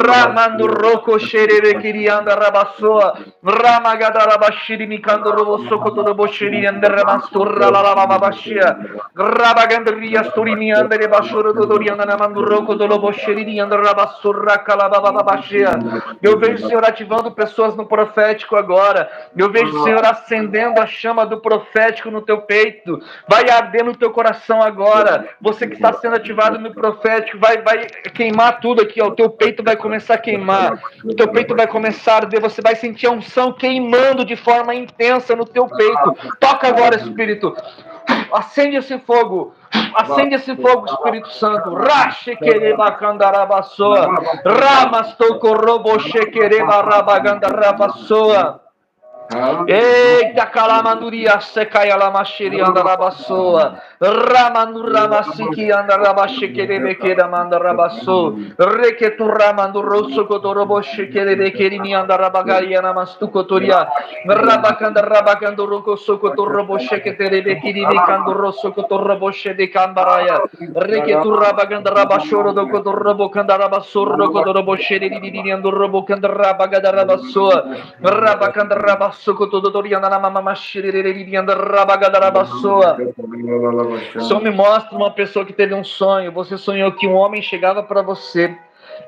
Ramanduroko Sherebe Kirianda Rabasoa Ramagadarabashi Mikandorobo Sokotolobo Sheri Andaramastura Lalababashia Rabagandria Storimi Andereba Shoro Doriana Namanduroko Dolobo Sheri Andarabasura Kalababashia. Eu vejo o Senhor ativando pessoas no profético agora. Eu vejo o Senhor acendendo a chama do profético no teu peito. Vai arder no teu coração agora. Você que está sendo ativado no profético, vai queimar tudo aqui, ó. O teu peito vai começar a queimar. O teu peito vai começar a arder. Você vai sentir a unção queimando de forma intensa no teu peito. Toca agora, Espírito. Acende esse fogo. Acende esse fogo, Espírito Santo. Rache quereba candarabasoa. Ramastou corrobo chequereba rabagandarabasoa. Eita calamanduria secaia la machiri andarabasoa ramanuramasiki andarabashekerebequera mandarabaso requeturramandurroso cotorobochekerebequerini andarabagaria namastucotoria rabacandarabacandurocoso cotorobocheketerebequiribicandurroso cotorroboche de cambaraya requeturrabagandarabachoro do cotorobocandarabasoro cotorobocheribini andorobocandarabagandarabasoa rabacandarabaso cotodoriana namamamachiririanda rabagandarabasoa. Só me mostra uma pessoa que teve um sonho. Você sonhou que um homem chegava para você,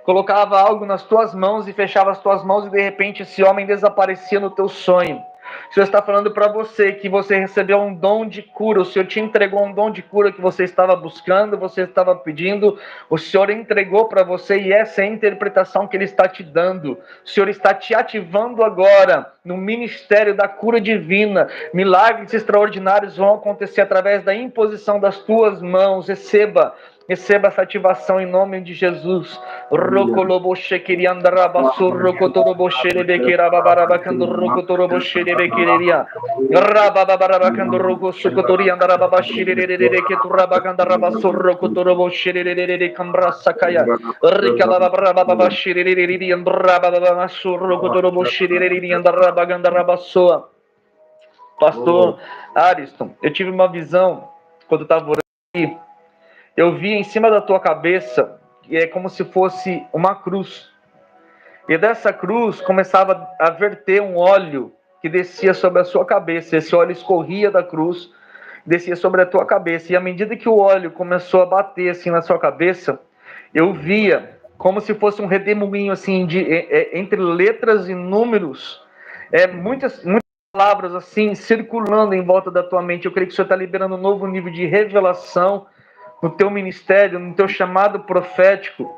colocava algo nas tuas mãos e fechava as tuas mãos e de repente esse homem desaparecia no teu sonho. O Senhor está falando para você que você recebeu um dom de cura. O Senhor te entregou um dom de cura que você estava buscando, você estava pedindo. O Senhor entregou para você e essa é a interpretação que Ele está te dando. O Senhor está te ativando agora no ministério da cura divina. Milagres extraordinários vão acontecer através da imposição das tuas mãos. Receba essa ativação em nome de Jesus. Pastor Ariston, eu tive uma visão quando eu estava orando aqui. Eu vi em cima da tua cabeça, que é como se fosse uma cruz. E dessa cruz começava a verter um óleo que descia sobre a sua cabeça. Esse óleo escorria da cruz, descia sobre a tua cabeça. E à medida que o óleo começou a bater assim na sua cabeça, eu via como se fosse um redemoinho assim, entre letras e números. Muitas palavras assim, circulando em volta da tua mente. Eu creio que o Senhor está liberando um novo nível de revelação no teu ministério, no teu chamado profético.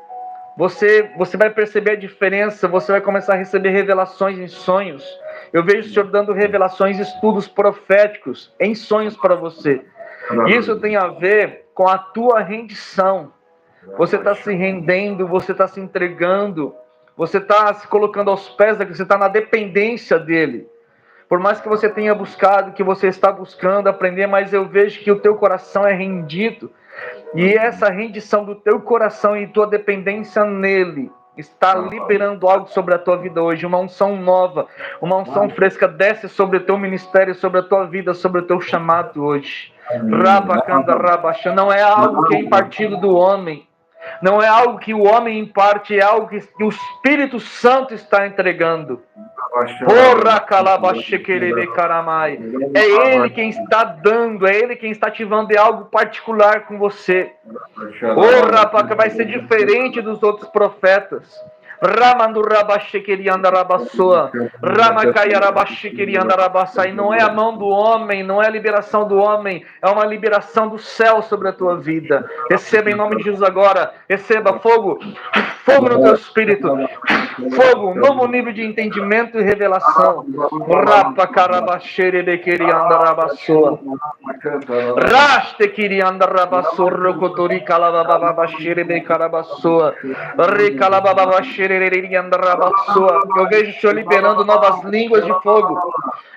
Você vai perceber a diferença, você vai começar a receber revelações em sonhos. Eu vejo o Senhor dando revelações, estudos proféticos em sonhos para você. Isso tem a ver com a tua rendição. Você está se rendendo, você está se entregando, você está se colocando aos pés daquele, você está na dependência dele. Por mais que você tenha buscado, que você está buscando aprender, mas eu vejo que o teu coração é rendido. E essa rendição do teu coração e tua dependência nele está liberando algo sobre a tua vida hoje. Uma unção nova, uma unção fresca desce sobre o teu ministério, sobre a tua vida, sobre o teu chamado hoje. Rabacanda rabaxa. Não é algo que é impartido do homem. Não é algo que o homem imparte, é algo que o Espírito Santo está entregando. É Ele quem está dando, é Ele quem está ativando, é algo particular com você. Vai ser diferente dos outros profetas. Ramandurabaxequeriandarabaçoa. Ramacaiarabaxequeriandarabaçai. Não é a mão do homem, não é a liberação do homem, é uma liberação do céu sobre a tua vida. Receba em nome de Jesus agora. Receba fogo, fogo no teu espírito. Fogo, um novo nível de entendimento e revelação. Rapacarabaxerebequeriandarabaçoa. Raste kirianda rabassorro kotori kalababa xerebe carabaçoa. Recalababa xererianda rabassoa. Eu vejo o Senhor liberando novas línguas de fogo.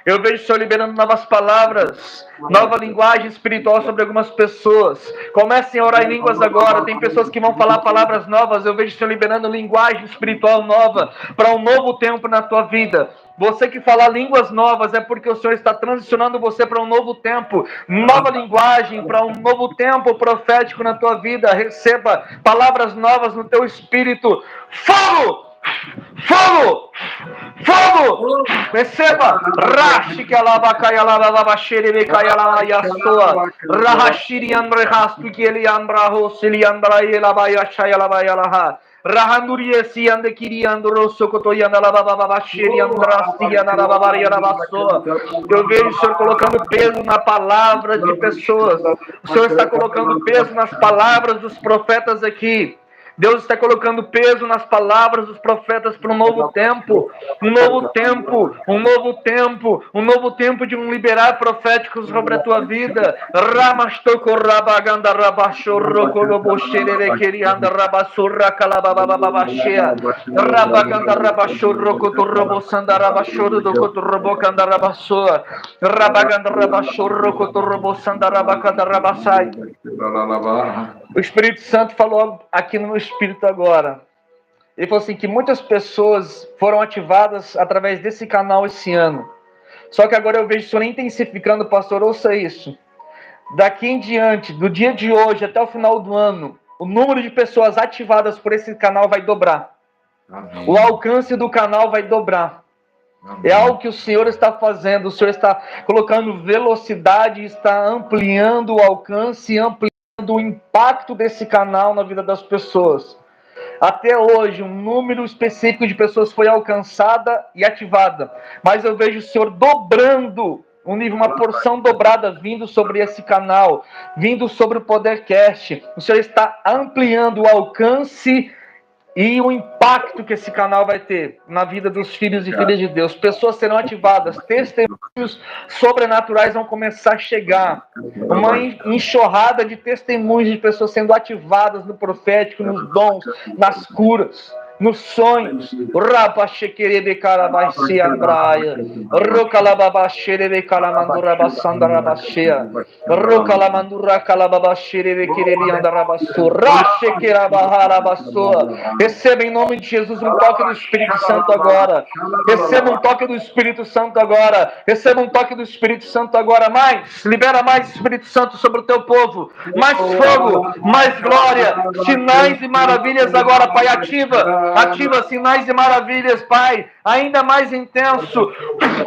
Eu vejo o Senhor liberando novas palavras, nova linguagem espiritual sobre algumas pessoas. Comecem a orar em línguas agora. Tem pessoas que vão falar palavras novas. Eu vejo o Senhor liberando linguagem espiritual nova para um novo tempo na tua vida. Você que fala línguas novas é porque o Senhor está transicionando você para um novo tempo, nova linguagem, para um novo tempo profético na tua vida. Receba palavras novas no teu espírito. Fogo! Fogo! Fogo! Receba! Rashi que alabacai alababa xerebe cai alayasoa. Rahashiri andre rastu que ele andra rosili andra elabaya chai alabaya laha. Rahandurie si ande kiri andro sokoto yanda lababa xeri andra si yanda lababa yarabasoa. Eu vejo o Senhor colocando peso na palavra de pessoas. O Senhor está colocando peso nas palavras dos profetas aqui. Deus está colocando peso nas palavras dos profetas para um novo tempo, um novo tempo, um novo tempo, um novo tempo de um liberar profético sobre a tua vida. Ramastoko rabaganda rabashorro koloboxerere querianda rabassurra calababababashea. Rabaganda rabashorro cotorrobosanda rabashorro do cotorrobocanda rabassoa. Rabaganda rabashorro cotorrobosanda rabacanda rabassai. O Espírito Santo falou aqui no meu espírito agora. Ele falou assim que muitas pessoas foram ativadas através desse canal esse ano. Só que agora eu vejo o Senhor intensificando, pastor, ouça isso. Daqui em diante, do dia de hoje até o final do ano, o número de pessoas ativadas por esse canal vai dobrar. Amém. O alcance do canal vai dobrar. Amém. É algo que o Senhor está fazendo. O Senhor está colocando velocidade, está ampliando o alcance, ampliando o impacto desse canal na vida das pessoas. Até hoje, um número específico de pessoas foi alcançada e ativada. Mas eu vejo o Senhor dobrando um nível, uma porção dobrada vindo sobre esse canal, vindo sobre o Podercast. O Senhor está ampliando o alcance e o impacto que esse canal vai ter na vida dos filhos e filhas de Deus. Pessoas serão ativadas, testemunhos sobrenaturais vão começar a chegar. Uma enxurrada de testemunhos de pessoas sendo ativadas no profético, nos dons, nas curas, nos sonhos. Rapachequerebe carabaxi andraia. Rocalababaxerebe calamandurabassandarabaxea. Rocalamandura calababaxerebe querebi andarabaço. Rachequerabaharabassoa. Receba em nome de Jesus um toque do Espírito Santo agora. Receba um toque do Espírito Santo agora. Receba um toque do Espírito Santo agora. Mais, libera mais Espírito Santo sobre o teu povo. Mais fogo, mais glória, sinais e maravilhas agora, Pai, ativa. Ativa sinais e maravilhas, Pai, ainda mais intenso,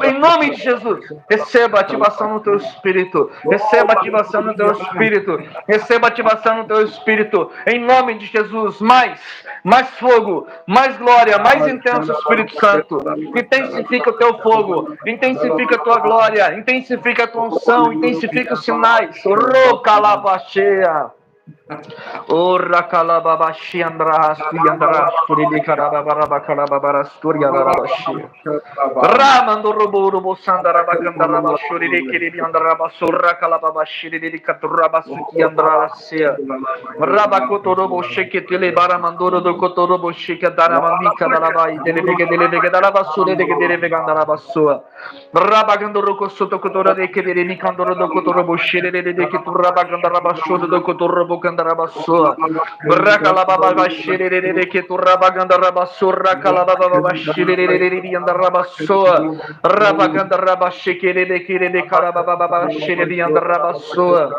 em nome de Jesus. Receba ativação no teu espírito, receba ativação no teu espírito, receba ativação no teu espírito, em nome de Jesus. Mais fogo, mais glória, mais intenso, Espírito Santo. Intensifica o teu fogo, intensifica a tua glória, intensifica a tua unção, intensifica os sinais. Rocalabaxea. Ora calababaxi andrastu yandrastu de carababara calababarasturia rabaxi. Ramando robo sandarabaganda rabashuri de kiri andrabasura calababaxi de caturabasuki andrasia. Rabacoto robo sheketele baramandoro do cotorobo sheka daramandika darabai delevega darabasura de delevega andrabasua. Rabagando roko soto cotora de kiri nikandoro do cotorobo shire de que turabaganda rabashuru do cotorobo Rabasoa, Racalababa Shirere que tu rabaganda rabassura, Calababa Shirere and Rabasoa, Rabaganda Rabashikere de Carababa Shirere and Rabasoa.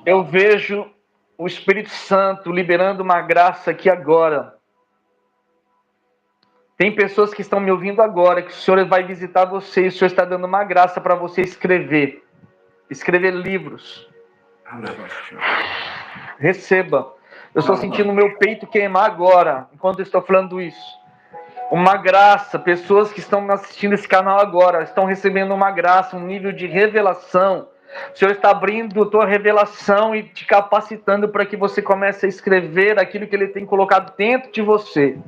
Eu vejo o Espírito Santo liberando uma graça aqui agora. Tem pessoas que estão me ouvindo agora, que o Senhor vai visitar você, e o Senhor está dando uma graça para você escrever livros. Receba. Eu estou sentindo o meu peito queimar agora, enquanto eu estou falando isso. Uma graça, pessoas que estão assistindo esse canal agora, estão recebendo uma graça, um nível de revelação. O Senhor está abrindo a tua revelação e te capacitando para que você comece a escrever aquilo que Ele tem colocado dentro de você.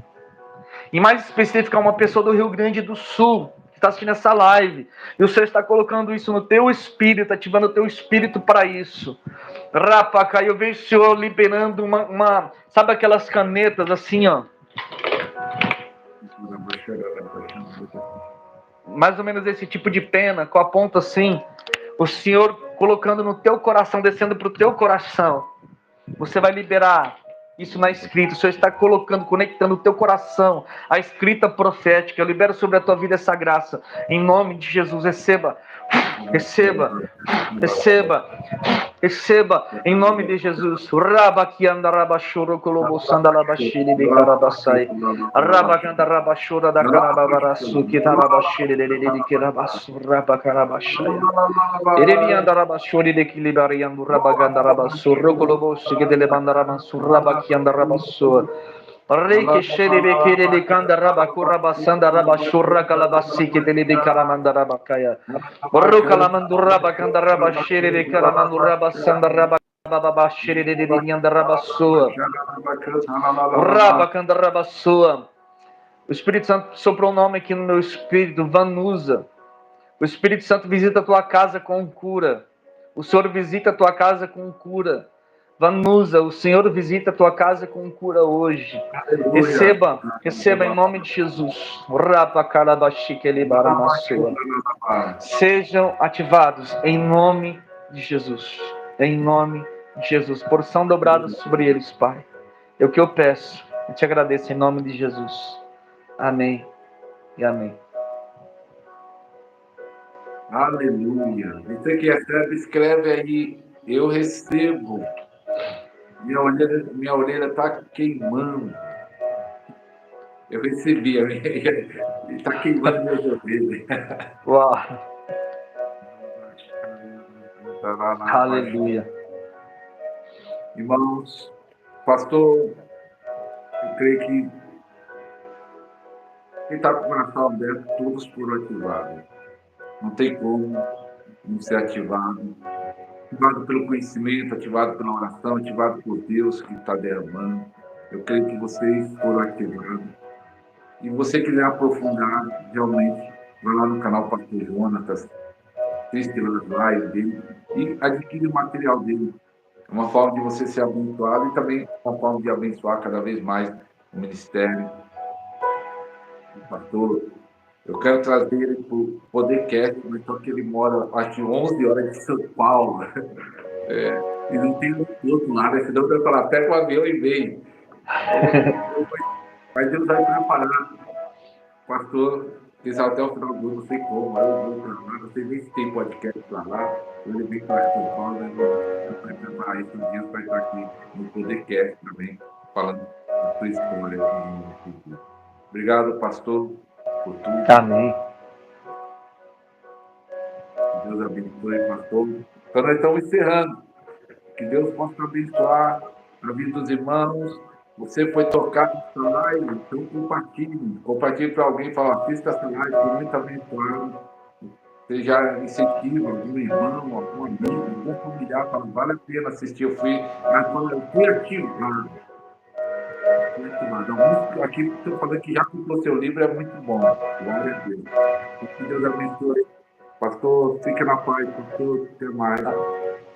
E mais específico, é uma pessoa do Rio Grande do Sul que está assistindo essa live. E o Senhor está colocando isso no teu espírito, ativando o teu espírito para isso. Rapacá, eu vejo o Senhor liberando uma... Sabe aquelas canetas assim, ó? Mais ou menos esse tipo de pena, com a ponta assim. O Senhor colocando no teu coração, descendo para o teu coração. Você vai liberar isso na escrita. O Senhor está colocando, conectando o teu coração a escrita profética. Eu libero sobre a tua vida essa graça. Em nome de Jesus, receba. Receba. Receba. Receba. Em nome de Jesus. Rabaki andarabashuro kolobo sandalabashiri de karabasai. Rabakanda rabashura da karababarasu kitarabashiri de kirabasu rabakarabashaya. Erebi andarabashuri de kilibari andurabaganda rabasu rokolobo sigedele bandarabasu rabaki andarabasu. Reke shere kere de kanda rabakura basanda rabashura kalabasi kedele de karamanda rabakaya. Borro kalamandura bakanda rabashiri de karamandura basanda rabababashiri de andarabasu. Rabakanda rabasu. O Espírito Santo soprou o nome aqui no meu espírito, Vanusa. O Espírito Santo visita a tua casa com cura. O Senhor visita a tua casa com cura. Vanusa, o Senhor visita a tua casa com cura hoje. Receba, receba em nome de Jesus. Sejam ativados em nome de Jesus. Em nome de Jesus. Porção dobrada sobre eles, Pai. É o que eu peço. Eu te agradeço em nome de Jesus. Amém e amém. Aleluia. Você que recebe, escreve aí. Eu recebo. Minha orelha está queimando. Eu recebi. Está queimando minhas orelhas. Uau. Aleluia. Irmãos, pastor, eu creio que quem está com o coração aberto, todos foram ativados. Não tem como não ser ativado. Ativado pelo conhecimento, ativado pela oração, ativado por Deus que está derramando. Eu creio que vocês foram ativados. E você quiser aprofundar, realmente, vai lá no canal Pastor Jonatas, assiste lá as lives dele e adquire o material dele. É uma forma de você ser abençoado e também uma forma de abençoar cada vez mais o ministério. O pastor, eu quero trazer ele para o Podercast, mas só que ele mora, acho que 11 horas de São Paulo. E não tem outro lado, senão eu vou falar, pega o avião e vem. Mas Deus vai preparar. Pastor, fiz até o final do ano, não sei como, aí eu vou para lá, não sei nem se tem podcast para lá, ele vem para São Paulo, eu vou preparar esses dias para estar aqui no Podercast também, falando da sua história. Obrigado, pastor, por tudo. Amém. Que Deus abençoe, pastor. Então, nós estamos encerrando. Que Deus possa abençoar a vida dos irmãos. Você foi tocado nessa live, então compartilhe. Compartilhe para alguém, fala, assista essa live, foi muito abençoado. Você já incentiva algum irmão, algum amigo, algum familiar, fala, vale a pena assistir. Eu fui ativado. Então, aqui estou falando que já comprou seu livro, é muito bom. Glória a Deus. Que Deus abençoe. Pastor, fique na paz, pastor. Até mais.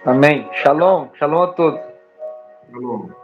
Amém. Shalom. Shalom a todos. Shalom.